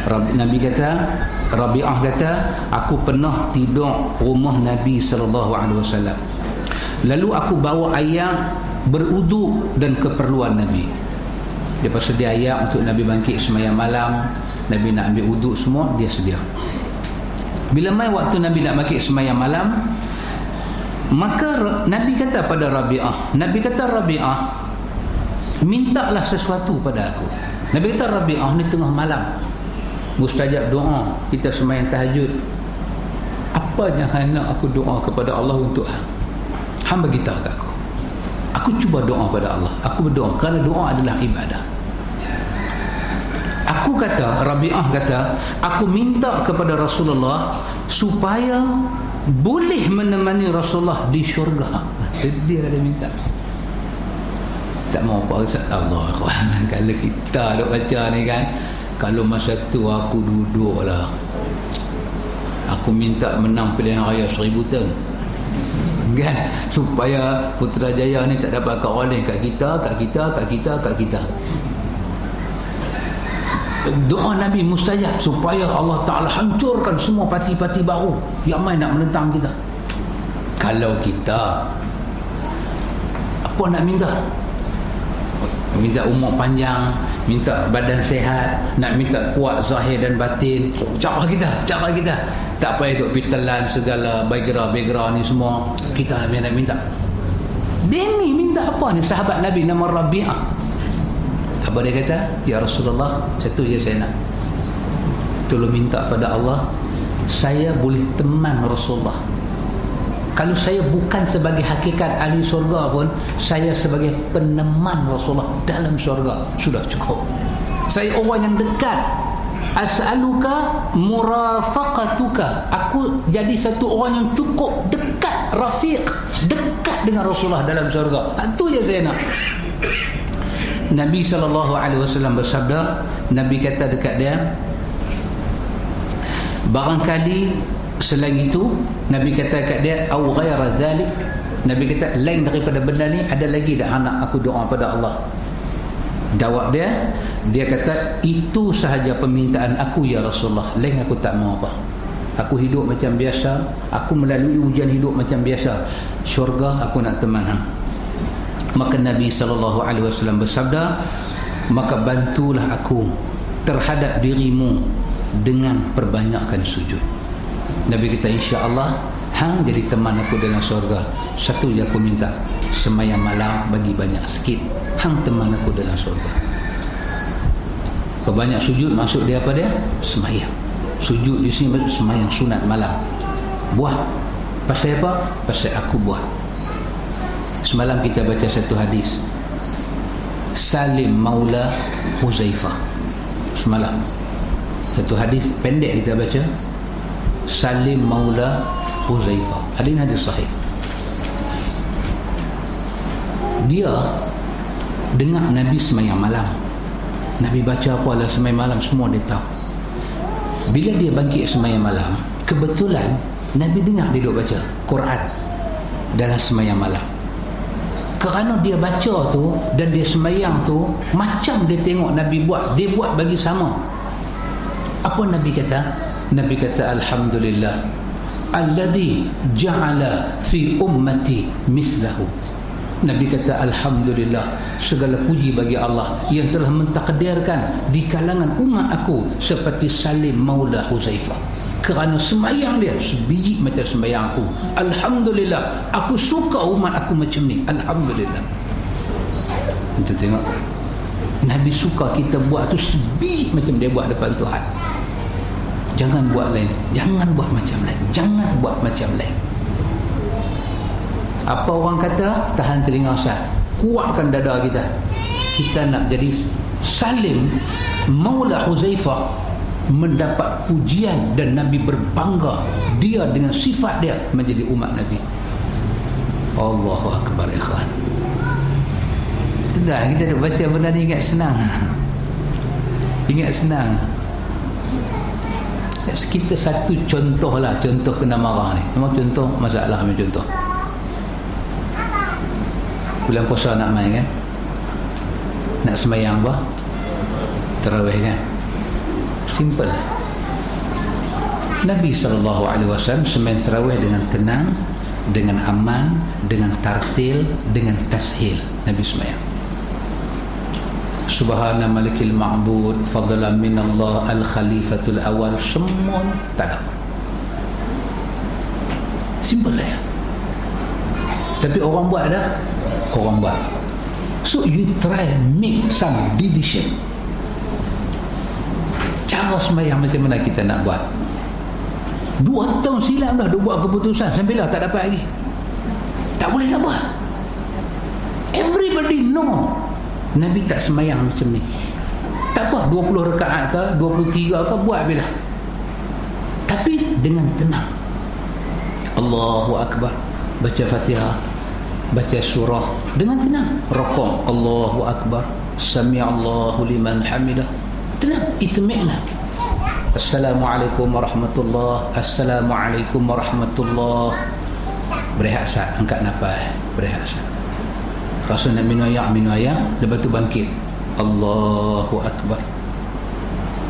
Nabi kata, Rabi'ah kata, aku pernah tidur rumah Nabi SAW. Lalu aku bawa air berwuduk dan keperluan Nabi. Dia sedia air untuk Nabi bangkit sembahyang malam, Nabi nak ambil wuduk semua, dia sedia. Bila mai waktu Nabi nak bangkit sembahyang malam, maka Nabi kata pada Rabi'ah, mintalah sesuatu pada aku. Nabi kata, Rabi'ah, ni tengah malam, mustajab doa, kita sembahyang tahajud, apa yang nak aku doa kepada Allah untuk hang bagi tahu kat aku cuba doa pada Allah, aku berdoa kerana doa adalah ibadah. Aku kata, Rabi'ah kata, aku minta kepada Rasulullah supaya boleh menemani Rasulullah di syurga. Dia ada minta, tak mau apa Allah. Kalau kita duk baca ni kan, kalau masa tu aku duduk lah aku minta menang pilihan raya 1000 tahun kan, supaya Putrajaya ni tak dapat kat orang lain, kat kita. Doa Nabi mustajab supaya Allah Ta'ala hancurkan semua parti-parti baru yang main nak menentang kita. Kalau kita apa nak minta? Minta umur panjang, minta badan sehat, nak minta kuat zahir dan batin, cara kita tak payah duk pitelan segala background ni semua kita nak minta. Dia ni minta apa ni? Sahabat Nabi nama Rabi'ah, apa dia kata? Ya Rasulullah, satu je saya nak, tolong minta pada Allah saya boleh teman Rasulullah. Kalau saya bukan sebagai hakikat ahli syurga pun, saya sebagai peneman Rasulullah dalam syurga sudah cukup. Saya orang yang dekat. As'aluka murafaqatuka. Aku jadi satu orang yang cukup dekat, rafiq, dekat dengan Rasulullah dalam syurga. Itu je saya nak. Nabi SAW bersabda, Nabi kata dekat dia, barangkali selain itu, Nabi kata kat dia, au ghaira dhalik, Nabi kata lain daripada benda ni ada lagi dah anak aku doa pada Allah. Jawab dia kata itu sahaja permintaan aku ya Rasulullah, lain aku tak mau apa. Aku hidup macam biasa, aku melalui ujian hidup macam biasa, syurga aku nak teman hang. Maka Nabi SAW bersabda, maka bantulah aku terhadap dirimu dengan perbanyakkan sujud. Nabi kata insya-Allah hang jadi teman aku dalam syurga. Satu je aku minta, sembahyang malam bagi banyak sikit, hang teman aku dalam syurga. Perbanyak sujud maksud dia apa dia? Sembahyang. Sujud di sini maksud sembahyang sunat malam. Buat pasal apa? Pasal aku buat. Semalam kita baca satu hadis, Salim Maula Huzaifah. Semalam satu hadis pendek kita baca, Salim Maula Huzaifah. Hadis sahih. Dia dengar Nabi sembahyang malam. Nabi baca apa lah sembahyang malam, semua dia tahu. Bila dia bangkit sembahyang malam, kebetulan Nabi dengar dia duk baca Quran dalam sembahyang malam. Kerana dia baca tu dan dia sembahyang tu macam dia tengok Nabi buat, dia buat bagi sama. Apa Nabi kata? Nabi kata alhamdulillah alladhi ja'ala fi ummati mislahu. Nabi kata alhamdulillah, segala puji bagi Allah yang telah mentakdirkan di kalangan umat aku seperti Salim Maula Huzaifah. Kerana sembahyang dia sebiji macam sembahyang aku. Alhamdulillah, aku suka umat aku macam ni. Alhamdulillah. Kita tengok Nabi suka kita buat tu sebiji macam dia buat depan Tuhan. Jangan buat lain, jangan buat macam lain, jangan buat macam lain. Apa orang kata? Tahan telinga sat, kuatkan dada kita. Kita nak jadi Salim Maula Huzaifah, mendapat pujian dan Nabi berbangga dia dengan sifat dia menjadi umat Nabi. Allahu Akbar ikhwan. Tidak, kita nak baca benda ni ingat senang. Ingat senang. Kita satu contoh lah, contoh kena marah ni. Memang contoh masalah macam contoh. Bulan puasa nak main kan? Nak sembahyang apa? Tarawih kan? Simple. Nabi SAW sembahyang tarawih dengan tenang, dengan aman, dengan tartil, dengan tashil. Nabi sembahyang Subhana malikil ma'bud fadlan min Allah al-khalifatul awal, semua tak ada. Simple lah ya. Tapi orang buat dah, orang buat. So you try make some decision. Cara sembahyang macam mana kita nak buat? 2 tahun silam dah dia buat keputusan, sampai lah tak dapat lagi. Tak boleh nak buat. Everybody know Nabi tak sembahyang macam ni. Tak apa 20 rakaat ke 23 ke, buat bila. Tapi dengan tenang. Allahu Akbar, baca Fatihah, baca surah dengan tenang. Rukuk Allahu Akbar, Sami Allahu liman hamidah, tenang, itmi'na. Assalamualaikum warahmatullahi, Assalamualaikum warahmatullahi. Berehat sat, angkat nafas, berehat sat. Lepas tu nak minum air, lepas tu bangkit. Allahu Akbar.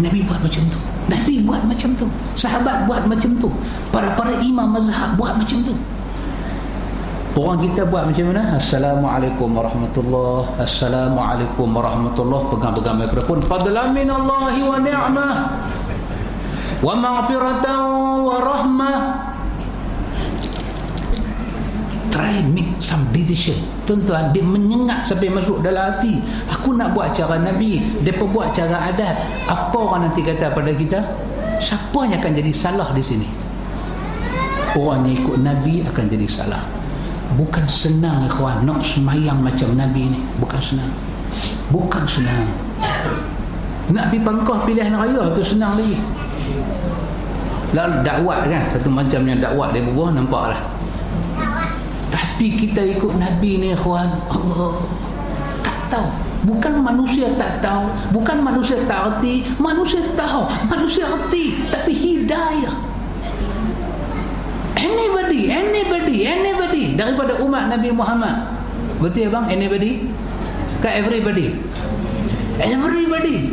Nabi buat macam tu. Nabi buat macam tu. Sahabat buat macam tu. Para imam mazhab buat macam tu. Orang kita buat macam mana? Assalamualaikum warahmatullahi, Assalamualaikum warahmatullahi. Pegang-pegang mikrofon. Fadlan minallahi wa ni'mah wa maghfiratan wa rahmah. Try make some decision. Tuan-tuan, dia menyengat sampai masuk dalam hati. Aku nak buat cara Nabi, mereka buat cara adat. Apa orang nanti kata pada kita? Siapa yang akan jadi salah di sini? Orang yang ikut Nabi akan jadi salah. Bukan senang ikhwan nak semayang macam Nabi ni. Bukan senang. Bukan senang. Nak pergi Pangkah pilihan raya tu senang lagi. Lalu dakwat kan, satu macam yang dakwat dia bubuh, nampak lah. Tapi kita ikut Nabi ni ikhwan, Allah, tak tahu. Bukan manusia tak tahu, bukan manusia tak erti, manusia tahu, manusia erti, tapi hidayah. Anybody daripada umat Nabi Muhammad. Betul ya bang? Anybody? Ke everybody? Everybody.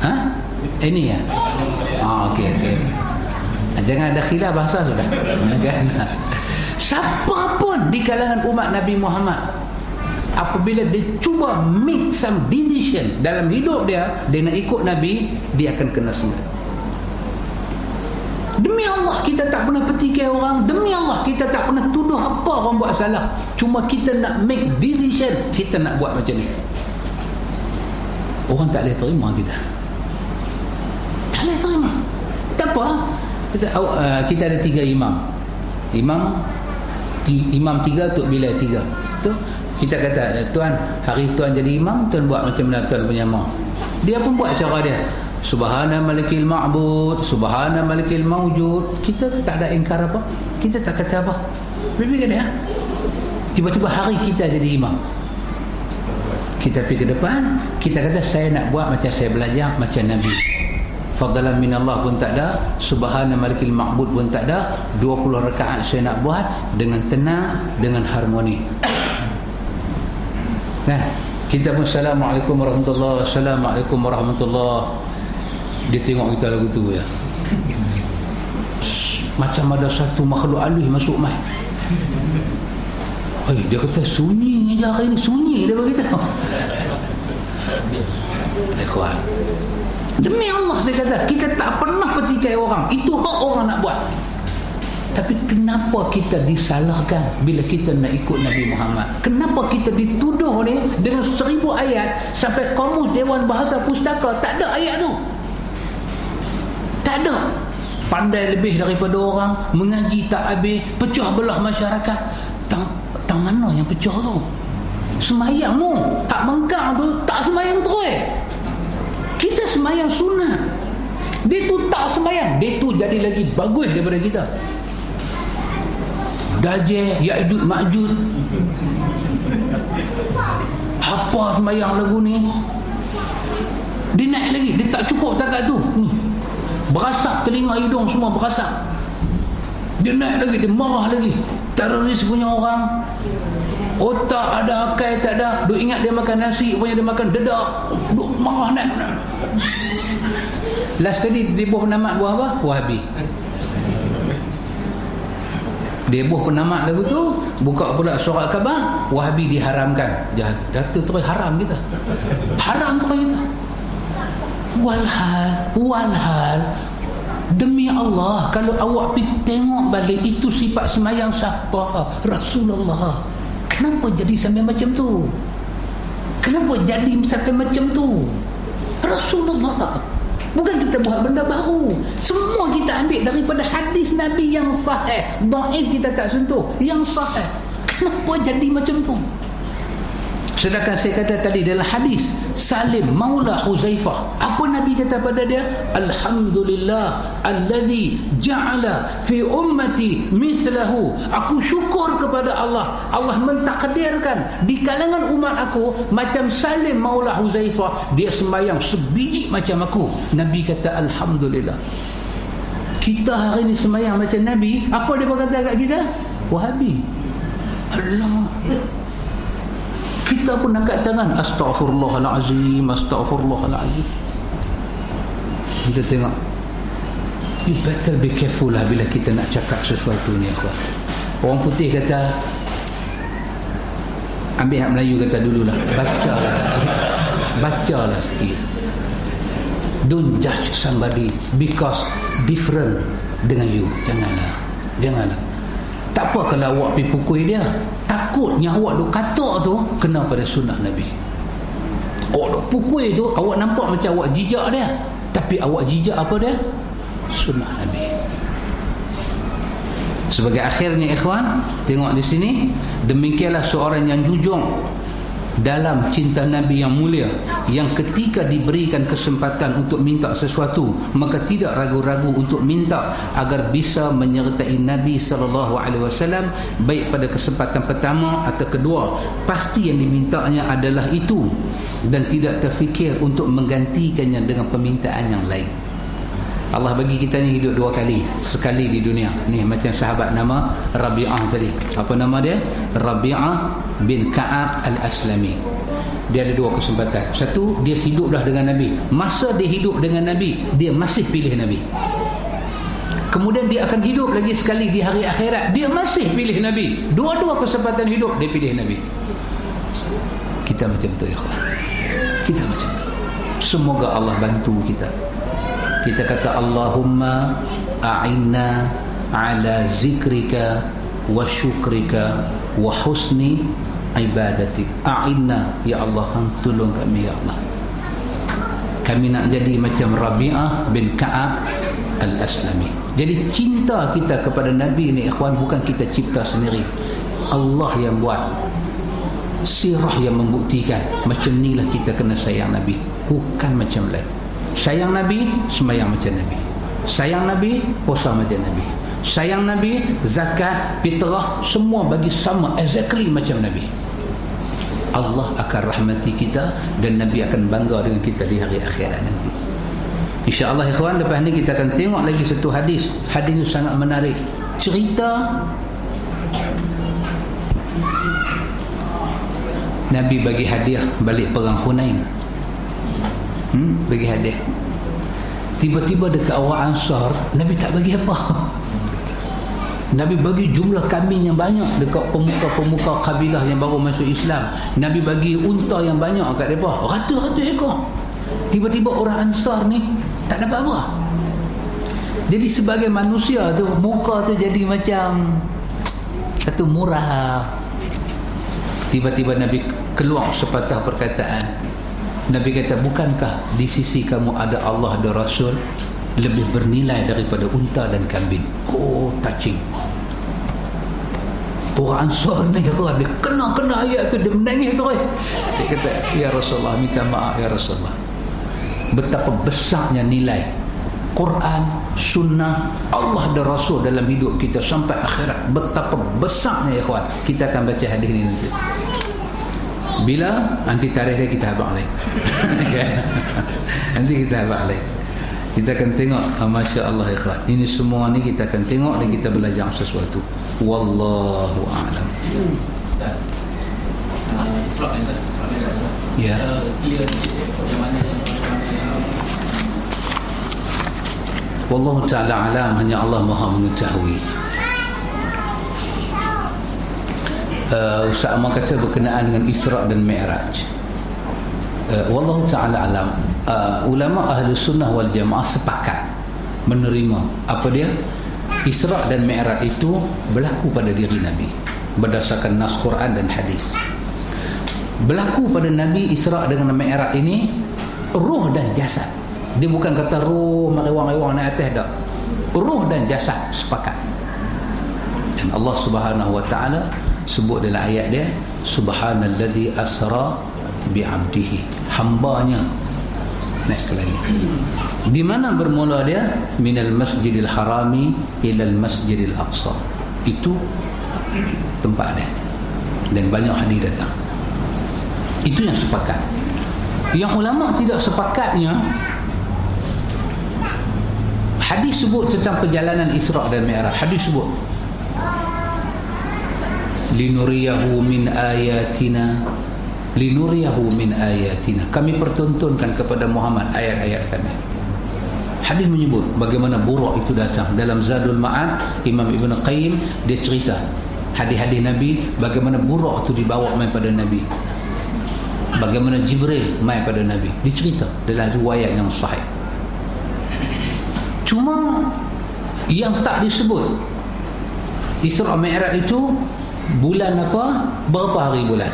Ha? Ini ya? Okey. Jangan ada khilaf bahasa sudah. Siapa pun di kalangan umat Nabi Muhammad, apabila dia cuba make some decision dalam hidup dia nak ikut Nabi, dia akan kena sengat. Demi Allah kita tak pernah petikai orang, demi Allah kita tak pernah tuduh apa orang buat salah. Cuma kita nak make decision, kita nak buat macam ni. Orang tak boleh terima kita. Tak boleh terima. Tak apa. Kita ada 3 imam. Imam 3 Tok Bilal 3. Tu kita kata, tuan, hari tuan jadi imam, tuan buat macam mana tuan punya mau. Dia pun buat cara dia. Subhana malikil ma'bud, subhana malikil mawjud. Kita tak ada ingkar apa, kita tak kata apa. Bibi kata ya. Tiba-tiba hari kita jadi imam, kita pergi ke depan, kita kata saya nak buat macam saya belajar macam Nabi. Fadlan minallah pun tak ada, subhana malikil ma'bud pun tak ada. 20 rakaat saya nak buat dengan tenang, dengan harmoni. Nah, kita pun Assalamualaikum warahmatullahi, Assalamualaikum warahmatullahi. Dia tengok kita lagu tu ya. Macam ada satu makhluk halus masuk mai. Dia kata sunyi je hari ni, sunyi dia beritahu. Ikhwan, demi Allah saya kata, kita tak pernah petikai orang. Itu hak orang nak buat. Tapi kenapa kita disalahkan bila kita nak ikut Nabi Muhammad? Kenapa kita dituduh ni dengan 1000 ayat sampai kamus Dewan Bahasa Pustaka tak ada ayat tu? Tak ada. Pandai lebih daripada orang, mengaji tak habis, pecah belah masyarakat. Tang mana yang pecah tu? Semayangmu hak mengkang tu tak semayang terus. Kita semayang sunat. Dia tu tak semayang, dia tu jadi lagi bagus daripada kita. Dajjal, Ya'jud, Ma'jud. Apa semayang lagu ni? Dia naik lagi, dia tak cukup takat tu. Berasak telinga hidung semua berasak. Dia naik lagi, dia marah lagi. Teroris punya orang, otak ada, akal tak ada. Duk ingat dia makan nasi, punya dia makan dedak. Duk marah naik. Last kali dia buah penamat buah apa? Wahabi. Dia buah penamat lagu tu, buka pula surat khabar, Wahabi diharamkan. Jatuh terus haram kita. Haram terus kita. Walhal demi Allah, kalau awak pergi tengok balik itu sifat semayang siapa? Rasulullah. Kenapa jadi sampai macam tu? Kenapa jadi sampai macam tu? Rasulullah. Bukan kita buat benda baru. Semua kita ambil daripada hadis Nabi yang sahih. Dhaif kita tak sentuh, yang sahih. Kenapa jadi macam tu? Sedangkan saya kata tadi dalam hadis Salim Maula Huzaifah, apa Nabi kata pada dia? Alhamdulillah alladhi ja'ala fi ummati mislahu. Aku syukur kepada Allah, Allah mentakdirkan di kalangan umat aku macam Salim Maula Huzaifah, dia sembahyang sebiji macam aku. Nabi kata alhamdulillah. Kita hari ni sembahyang macam Nabi, apa dia berkata kat kita? Wahabi. Allah, kita pun angkat tangan, astaghfirullahalazim, astaghfirullahalazim. Kita tengok, you better be careful lah bila kita nak cakap sesuatu ni, akhwat. Orang putih kata, ambil hak Melayu kata dululah, bacalah sikit, bacalah sikit. Don't judge somebody because different dengan you. Janganlah. Tak apa kalau awak pergi pukul dia, takutnya awak duk kata tu kena pada sunnah Nabi. Awak duk pukul tu, awak nampak macam awak jijak dia, tapi awak jijak apa dia? Sunnah Nabi. Sebagai akhirnya ikhwan, tengok di sini, demikianlah seorang yang jujur dalam cinta Nabi yang mulia, yang ketika diberikan kesempatan untuk minta sesuatu, maka tidak ragu-ragu untuk minta agar bisa menyertai Nabi SAW, baik pada kesempatan pertama atau kedua. Pasti yang dimintanya adalah itu, dan tidak terfikir untuk menggantikannya dengan permintaan yang lain. Allah bagi kita ni hidup dua kali, sekali di dunia ni, macam sahabat nama Rabi'ah tadi. Apa nama dia? Rabi'ah bin Ka'ab al-Aslami. Dia ada dua kesempatan. Satu, dia hidup dah dengan Nabi. Masa dia hidup dengan Nabi, dia masih pilih Nabi. Kemudian dia akan hidup lagi sekali di hari akhirat, dia masih pilih Nabi. Dua-dua kesempatan hidup dia pilih Nabi. Kita macam tu, ikhwan. Kita macam tu. Semoga Allah bantu kita. Kita kata Allahumma a'inna ala zikrika wa syukrika wa husni ibadatik. A'inna, ya Allah, tolong kami ya Allah. Kami nak jadi macam Rabi'ah bin Ka'ab al-Aslami. Jadi cinta kita kepada Nabi ni, ikhwan, bukan kita cipta sendiri. Allah yang buat. Sirah yang membuktikan. Macam inilah kita kena sayang Nabi, bukan macam lain. Sayang Nabi, sembahyang macam Nabi. Sayang Nabi, puasa macam Nabi. Sayang Nabi, zakat, fitrah, semua bagi sama, exactly macam Nabi. Allah akan rahmati kita dan Nabi akan bangga dengan kita di hari akhirat nanti. InsyaAllah ikhwan, lepas ni kita akan tengok lagi satu hadis. Hadis ini sangat menarik. Cerita Nabi bagi hadiah balik perang Hunain. Bagi hadiah. Tiba-tiba dekat awak Ansar, Nabi tak bagi apa. Nabi bagi jumlah kambing yang banyak dekat pemuka-pemuka kabilah yang baru masuk Islam. Nabi bagi unta yang banyak kat mereka, ratus-ratus ekor. Tiba-tiba orang Ansar ni tak dapat apa. Jadi sebagai manusia tu, muka tu jadi macam satu murah. Tiba-tiba Nabi keluar sepatah perkataan. Nabi kata, bukankah di sisi kamu ada Allah, ada Rasul lebih bernilai daripada unta dan kambing? Oh, touching. Orang Ansar ni dia kena ayat tu, dia menangis terus. Dia kata, ya Rasulullah, minta maaf ya Rasulullah. Betapa besarnya nilai Quran, Sunnah, Allah dan Rasul dalam hidup kita sampai akhirat. Betapa besarnya, ya kawan. Kita akan baca hadis ini nanti. Bila nanti tarikh dia kita habaq lain. Nanti kita habaq lain. Kita akan tengok, Masya Allah ikhwan. Ini semua ni kita akan tengok dan kita belajar sesuatu. Wallahu a'lam. Ya. Wallahu ta'ala alam, hanya Allah Maha mengetahui. Ustaz Amar kata berkenaan dengan Isra' dan Mi'raj. Wallahu ta'ala alam. Ulama ahli sunnah wal jamaah sepakat menerima apa dia? Isra' dan Mi'raj itu berlaku pada diri Nabi berdasarkan nas Quran dan hadis. Berlaku pada Nabi Isra' dengan Mi'raj ini ruh dan jasad. Dia bukan kata ruh merewang-rewang naik atas, tak. Ruh dan jasad sepakat. Dan Allah Subhanahu wa ta'ala sebut dalam ayat dia, subhanalladzi asra bi'abdihi, hambanya naik ke langit. Di mana bermula dia? Minal masjidil harami ilal masjidil aqsa. Itu tempat dia, dan banyak hadis datang. Itu yang sepakat. Yang ulama tidak sepakatnya, hadis sebut tentang perjalanan Isra dan Mi'raj. Hadis sebut linuriyahu min ayatina, linuriyahu min ayatina, kami pertontonkan kepada Muhammad ayat-ayat kami. Hadis menyebut bagaimana Buraq itu datang. Dalam Zadul Ma'ad, Imam Ibn Qayyim dia cerita hadis-hadis Nabi, bagaimana Buraq itu dibawa mai pada Nabi, bagaimana Jibril mai pada Nabi, dicerita dalam riwayat yang sahih. Cuma yang tak disebut Isra Mi'raj itu bulan apa, berapa hari bulan,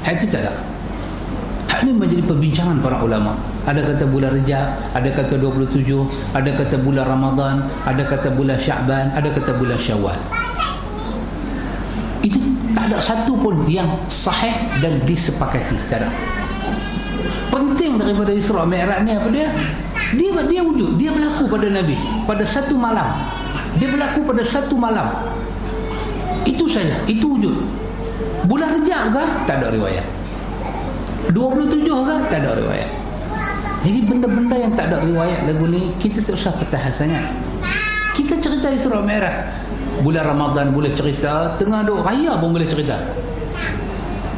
itu tak ada. Hal ini menjadi perbincangan para ulama. Ada kata bulan Rejab, ada kata 27, ada kata bulan Ramadan, ada kata bulan Sya'ban, ada kata bulan Syawal. Itu tak ada satu pun yang sahih dan disepakati, tak ada. Penting daripada Isra Mi'raj ni apa dia? Dia wujud, dia berlaku pada Nabi pada satu malam. Dia berlaku pada satu malam. Itu saja, itu wujud. Bulan Rejab ke? Tak ada riwayat. 27 ke? Tak ada riwayat. Jadi benda-benda yang tak ada riwayat lagu ni, kita tak usah pertahan sangat. Kita cerita Isra Mi'raj. Bulan Ramadan boleh cerita, tengah duk raya pun boleh cerita.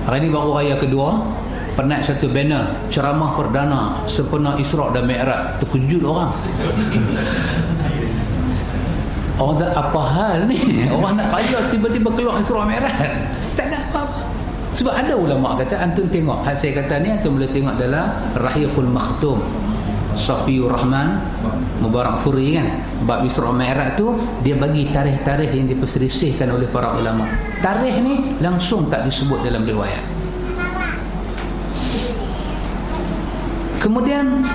Hari ni baru raya kedua, penat satu banner ceramah perdana sempena Isra dan Mi'raj. Terkejut orang. Orang tak apa hal ni, orang nak raya tiba-tiba keluar Isra Mi'raj. Tak ada apa-apa. Sebab ada ulama kata, antum tengok, saya kata ni antum boleh tengok dalam Rahiqul Makhtum Safiur Rahman Mubarak Furi kan, bab Isra Mi'raj tu dia bagi tarikh-tarikh yang diperselisihkan oleh para ulama. Tarikh ni langsung tak disebut dalam riwayat. Kemudian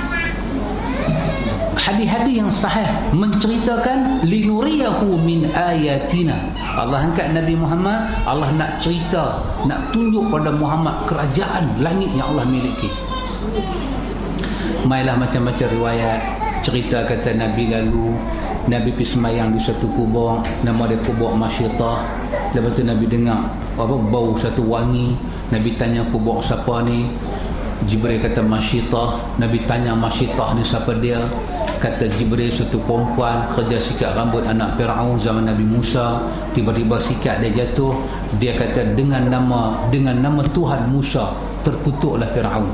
hadis-hadis yang sahih menceritakan linuriyahu min ayatina. Allah angkat Nabi Muhammad, Allah nak cerita, nak tunjuk pada Muhammad kerajaan langit yang Allah miliki. Mailah macam-macam riwayat cerita, kata Nabi lalu Nabi pergi semayang di satu kubur, nama dia kubur Masyitah. Lepas tu Nabi dengar bau satu wangi. Nabi tanya kubur siapa ni? Jibril kata Masyitah. Nabi tanya Masyitah ni siapa dia? Kata Jibril satu perempuan kerja sikat rambut anak Fir'aun zaman Nabi Musa. Tiba-tiba sikat dia jatuh. Dia kata dengan nama Tuhan Musa terkutuklah Fir'aun.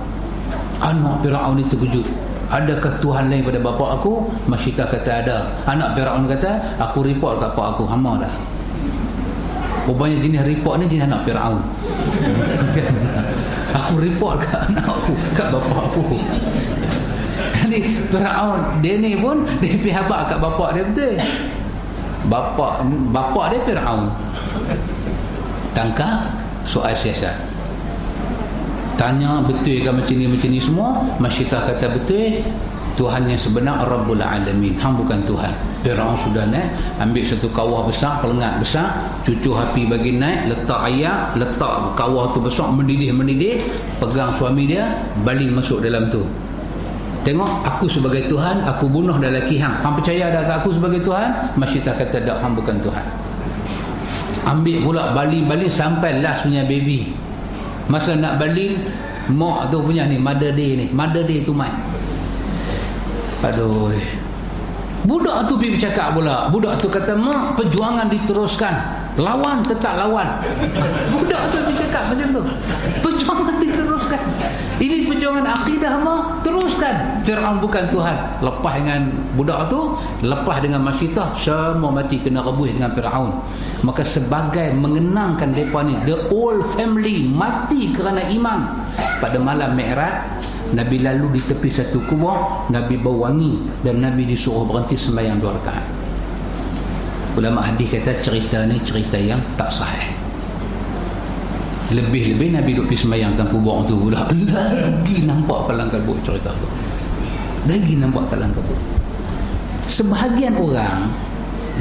Anak Fir'aun ni terkejut. Adakah Tuhan lain pada bapa aku? Masyitah kata ada. Anak Fir'aun kata aku report kat bapa aku, hama dah. Rupanya jenis report ni jenis anak Fir'aun. Aku report kat anak aku, kat bapa aku. Jadi Fir'aun dia ni pun dia pergi habaq kat bapa dia, betul. Bapa dia Fir'aun. Tangkap soal siasat. Tanya betul ke macam ni semua? Masyitah kata betul. Tuhan yang sebenar Rabbul Alamin, hang bukan Tuhan. Fir'aun sudah naik, ambil satu kawah besar, pelengat besar, cucu api bagi naik, letak ayak, letak kawah tu besar, mendidih, pegang suami dia, balik masuk dalam tu. Tengok, aku sebagai Tuhan, aku bunuh dah lelaki hang. Hang percaya dah aku sebagai Tuhan? Masyitah kata tak, hang bukan Tuhan. Ambil pula balik sampai last punya baby. Masa nak balik, mak tu punya ni, mother day tu mai. Aduh. Budak tu pergi bercakap pula. Budak tu kata, mak, perjuangan diteruskan. Lawan tetap lawan. Budak tu pergi cakap macam tu. Perjuangan diteruskan. Ini perjuangan akidah, mak, teruskan. Fir'aun bukan Tuhan. Lepas dengan budak tu, lepas dengan Masyitah, semua mati kena rebus dengan Fir'aun. Maka sebagai mengenangkan mereka ni, the whole family mati kerana iman. Pada malam Mi'raj, Nabi lalu di tepi satu kubur, Nabi bau wangi, dan Nabi disuruh berhenti sembahyang 2 rakaat. Ulama hadis kata cerita ni cerita yang tak sahih. Lebih-lebih Nabi duduk pergi sembahyang dalam kubur tu pula, lagi nampak kalang kabut cerita tu. Lagi nampak kalang kabut. Sebahagian orang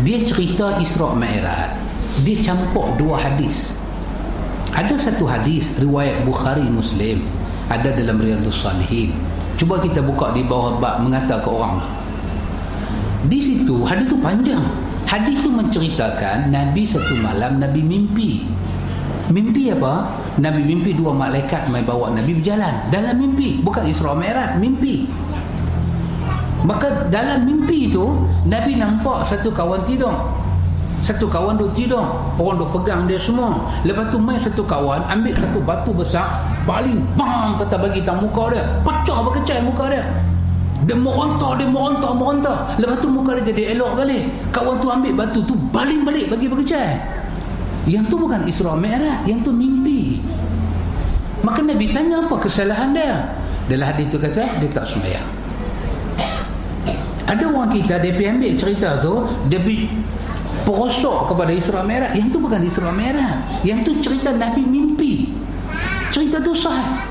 dia cerita Isra Mi'raj, dia campur 2 hadis. Ada satu hadis riwayat Bukhari Muslim, ada dalam Riyadhus Salihin. Cuba kita buka di bawah bab mengata ke orang. Di situ hadis tu panjang. Hadis tu menceritakan Nabi satu malam Nabi mimpi. Mimpi apa? Nabi mimpi dua malaikat mai bawa Nabi berjalan dalam mimpi, bukan Isra Mi'raj, mimpi. Maka dalam mimpi tu Nabi nampak satu kawan tidur. Satu kawan duk tidur, orang duk pegang dia semua. Lepas tu main satu kawan ambil satu batu besar, baling bang kata bagi tak muka dia, pecah berkecai muka dia. Dia meronta. Lepas tu muka dia jadi elok balik. Kawan tu ambil batu tu baling balik bagi berkecai. Yang tu bukan Isra Mi'raj, yang tu mimpi. Maka Nabi tanya apa kesalahan dia. Dalam hadis tu kata dia tak sembahyang. Ada orang kita dia pergi ambil cerita tu, dia pergi perosok kepada Isra Mi'raj. Yang tu bukan Isra Mi'raj, yang tu cerita Nabi mimpi. Cerita tu sahih.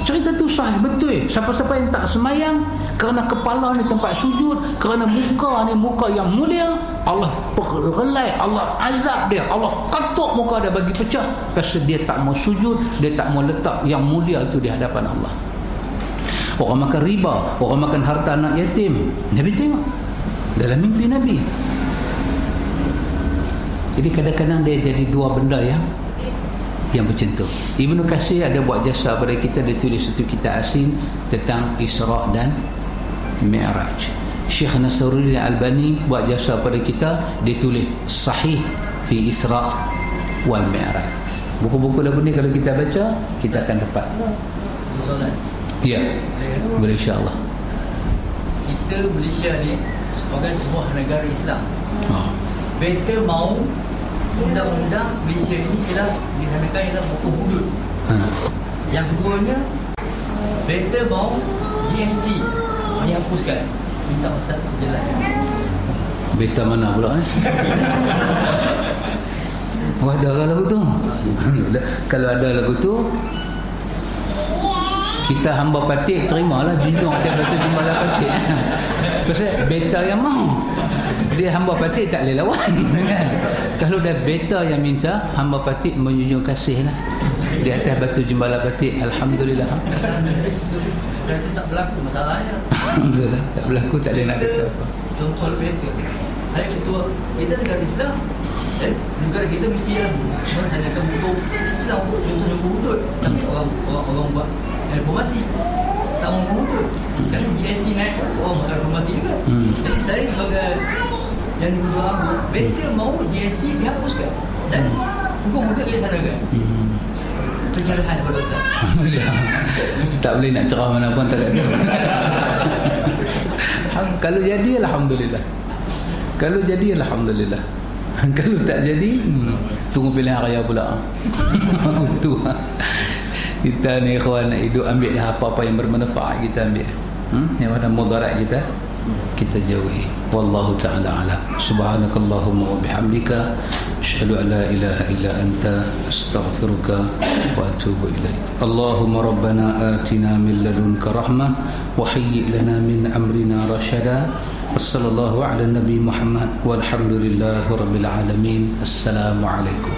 Cerita tu sahih betul. Siapa-siapa yang tak semayang kerana kepala ni tempat sujud, kerana muka ni muka yang mulia, Allah relai, Allah azab dia, Allah katuk muka dia bagi pecah pasal dia tak mau sujud, dia tak mau letak yang mulia itu di hadapan Allah. Orang makan riba, orang makan harta anak yatim, Nabi tengok dalam mimpi Nabi. Jadi kadang-kadang dia jadi dua benda yang macam tu. Ibnu Katsir ada buat jasa pada kita, dia tulis satu kitab asin tentang Isra dan Mi'raj. Syekh Nasruddin Albani buat jasa pada kita, dia tulis Sahih fi Isra wal Mi'raj. Buku-buku lagu ni kalau kita baca, kita akan dapat. Ya, boleh insya-Allah. Kita Malaysia ni sebagai sebuah negara Islam, better mau undang-undang Malaysia ini ialah disanakan ialah buku hudud. Yang keduanya, better mau GST dihapuskan. Minta Ustaz jelas. Beta mana pula ni? Wah, ada lagu tu. Kalau ada lagu tu, kita hamba patik terimalah junjung atas batu jembala patik. Pasal beta yang mau, dia hamba patik tak boleh lawan kan? Kalau dah beta yang minta, hamba patik menjunjung kasih lah di atas batu jembala patik. Alhamdulillah. Dan itu tak berlaku masalahnya. Alhamdulillah tak berlaku, tak boleh nak kata apa. Contoh beta, saya ketua, kita negara Islam, negara kita mesti melaksanakan hukum Islam. Contohnya hukum hudud. Orang buat reformasi tak mau hudud. Kan GST naik pun orang buat reformasi juga. Jadi saya sebagai yang diberi aku, better mau GST dihapuskan dan hukum hudud dilaksanakan. Pencerahan kepada Ustaz. Tak boleh nak cerah mana pun tak kata. Kalau jadi alhamdulillah. Kalau jadi alhamdulillah. Kalau tak jadi tunggu pilihan raya pula. Itu. Kita ni ikhwan nak hidup, ambil dah apa-apa yang bermanfaat kita ambil. Yang ada mudarat kita jauhi. Wallahu ta'ala alam. Subhanakallahumma wa bihamdika asyhadu an la ilaha illa anta astaghfiruka wa atubu ilaik. Allahumma rabbana atina min ladunka rahmah wa hayyi lana min amrina rashada. Wassallallahu ala nabi Muhammad walhamdulillahi rabbil alamin. Assalamu alaikum.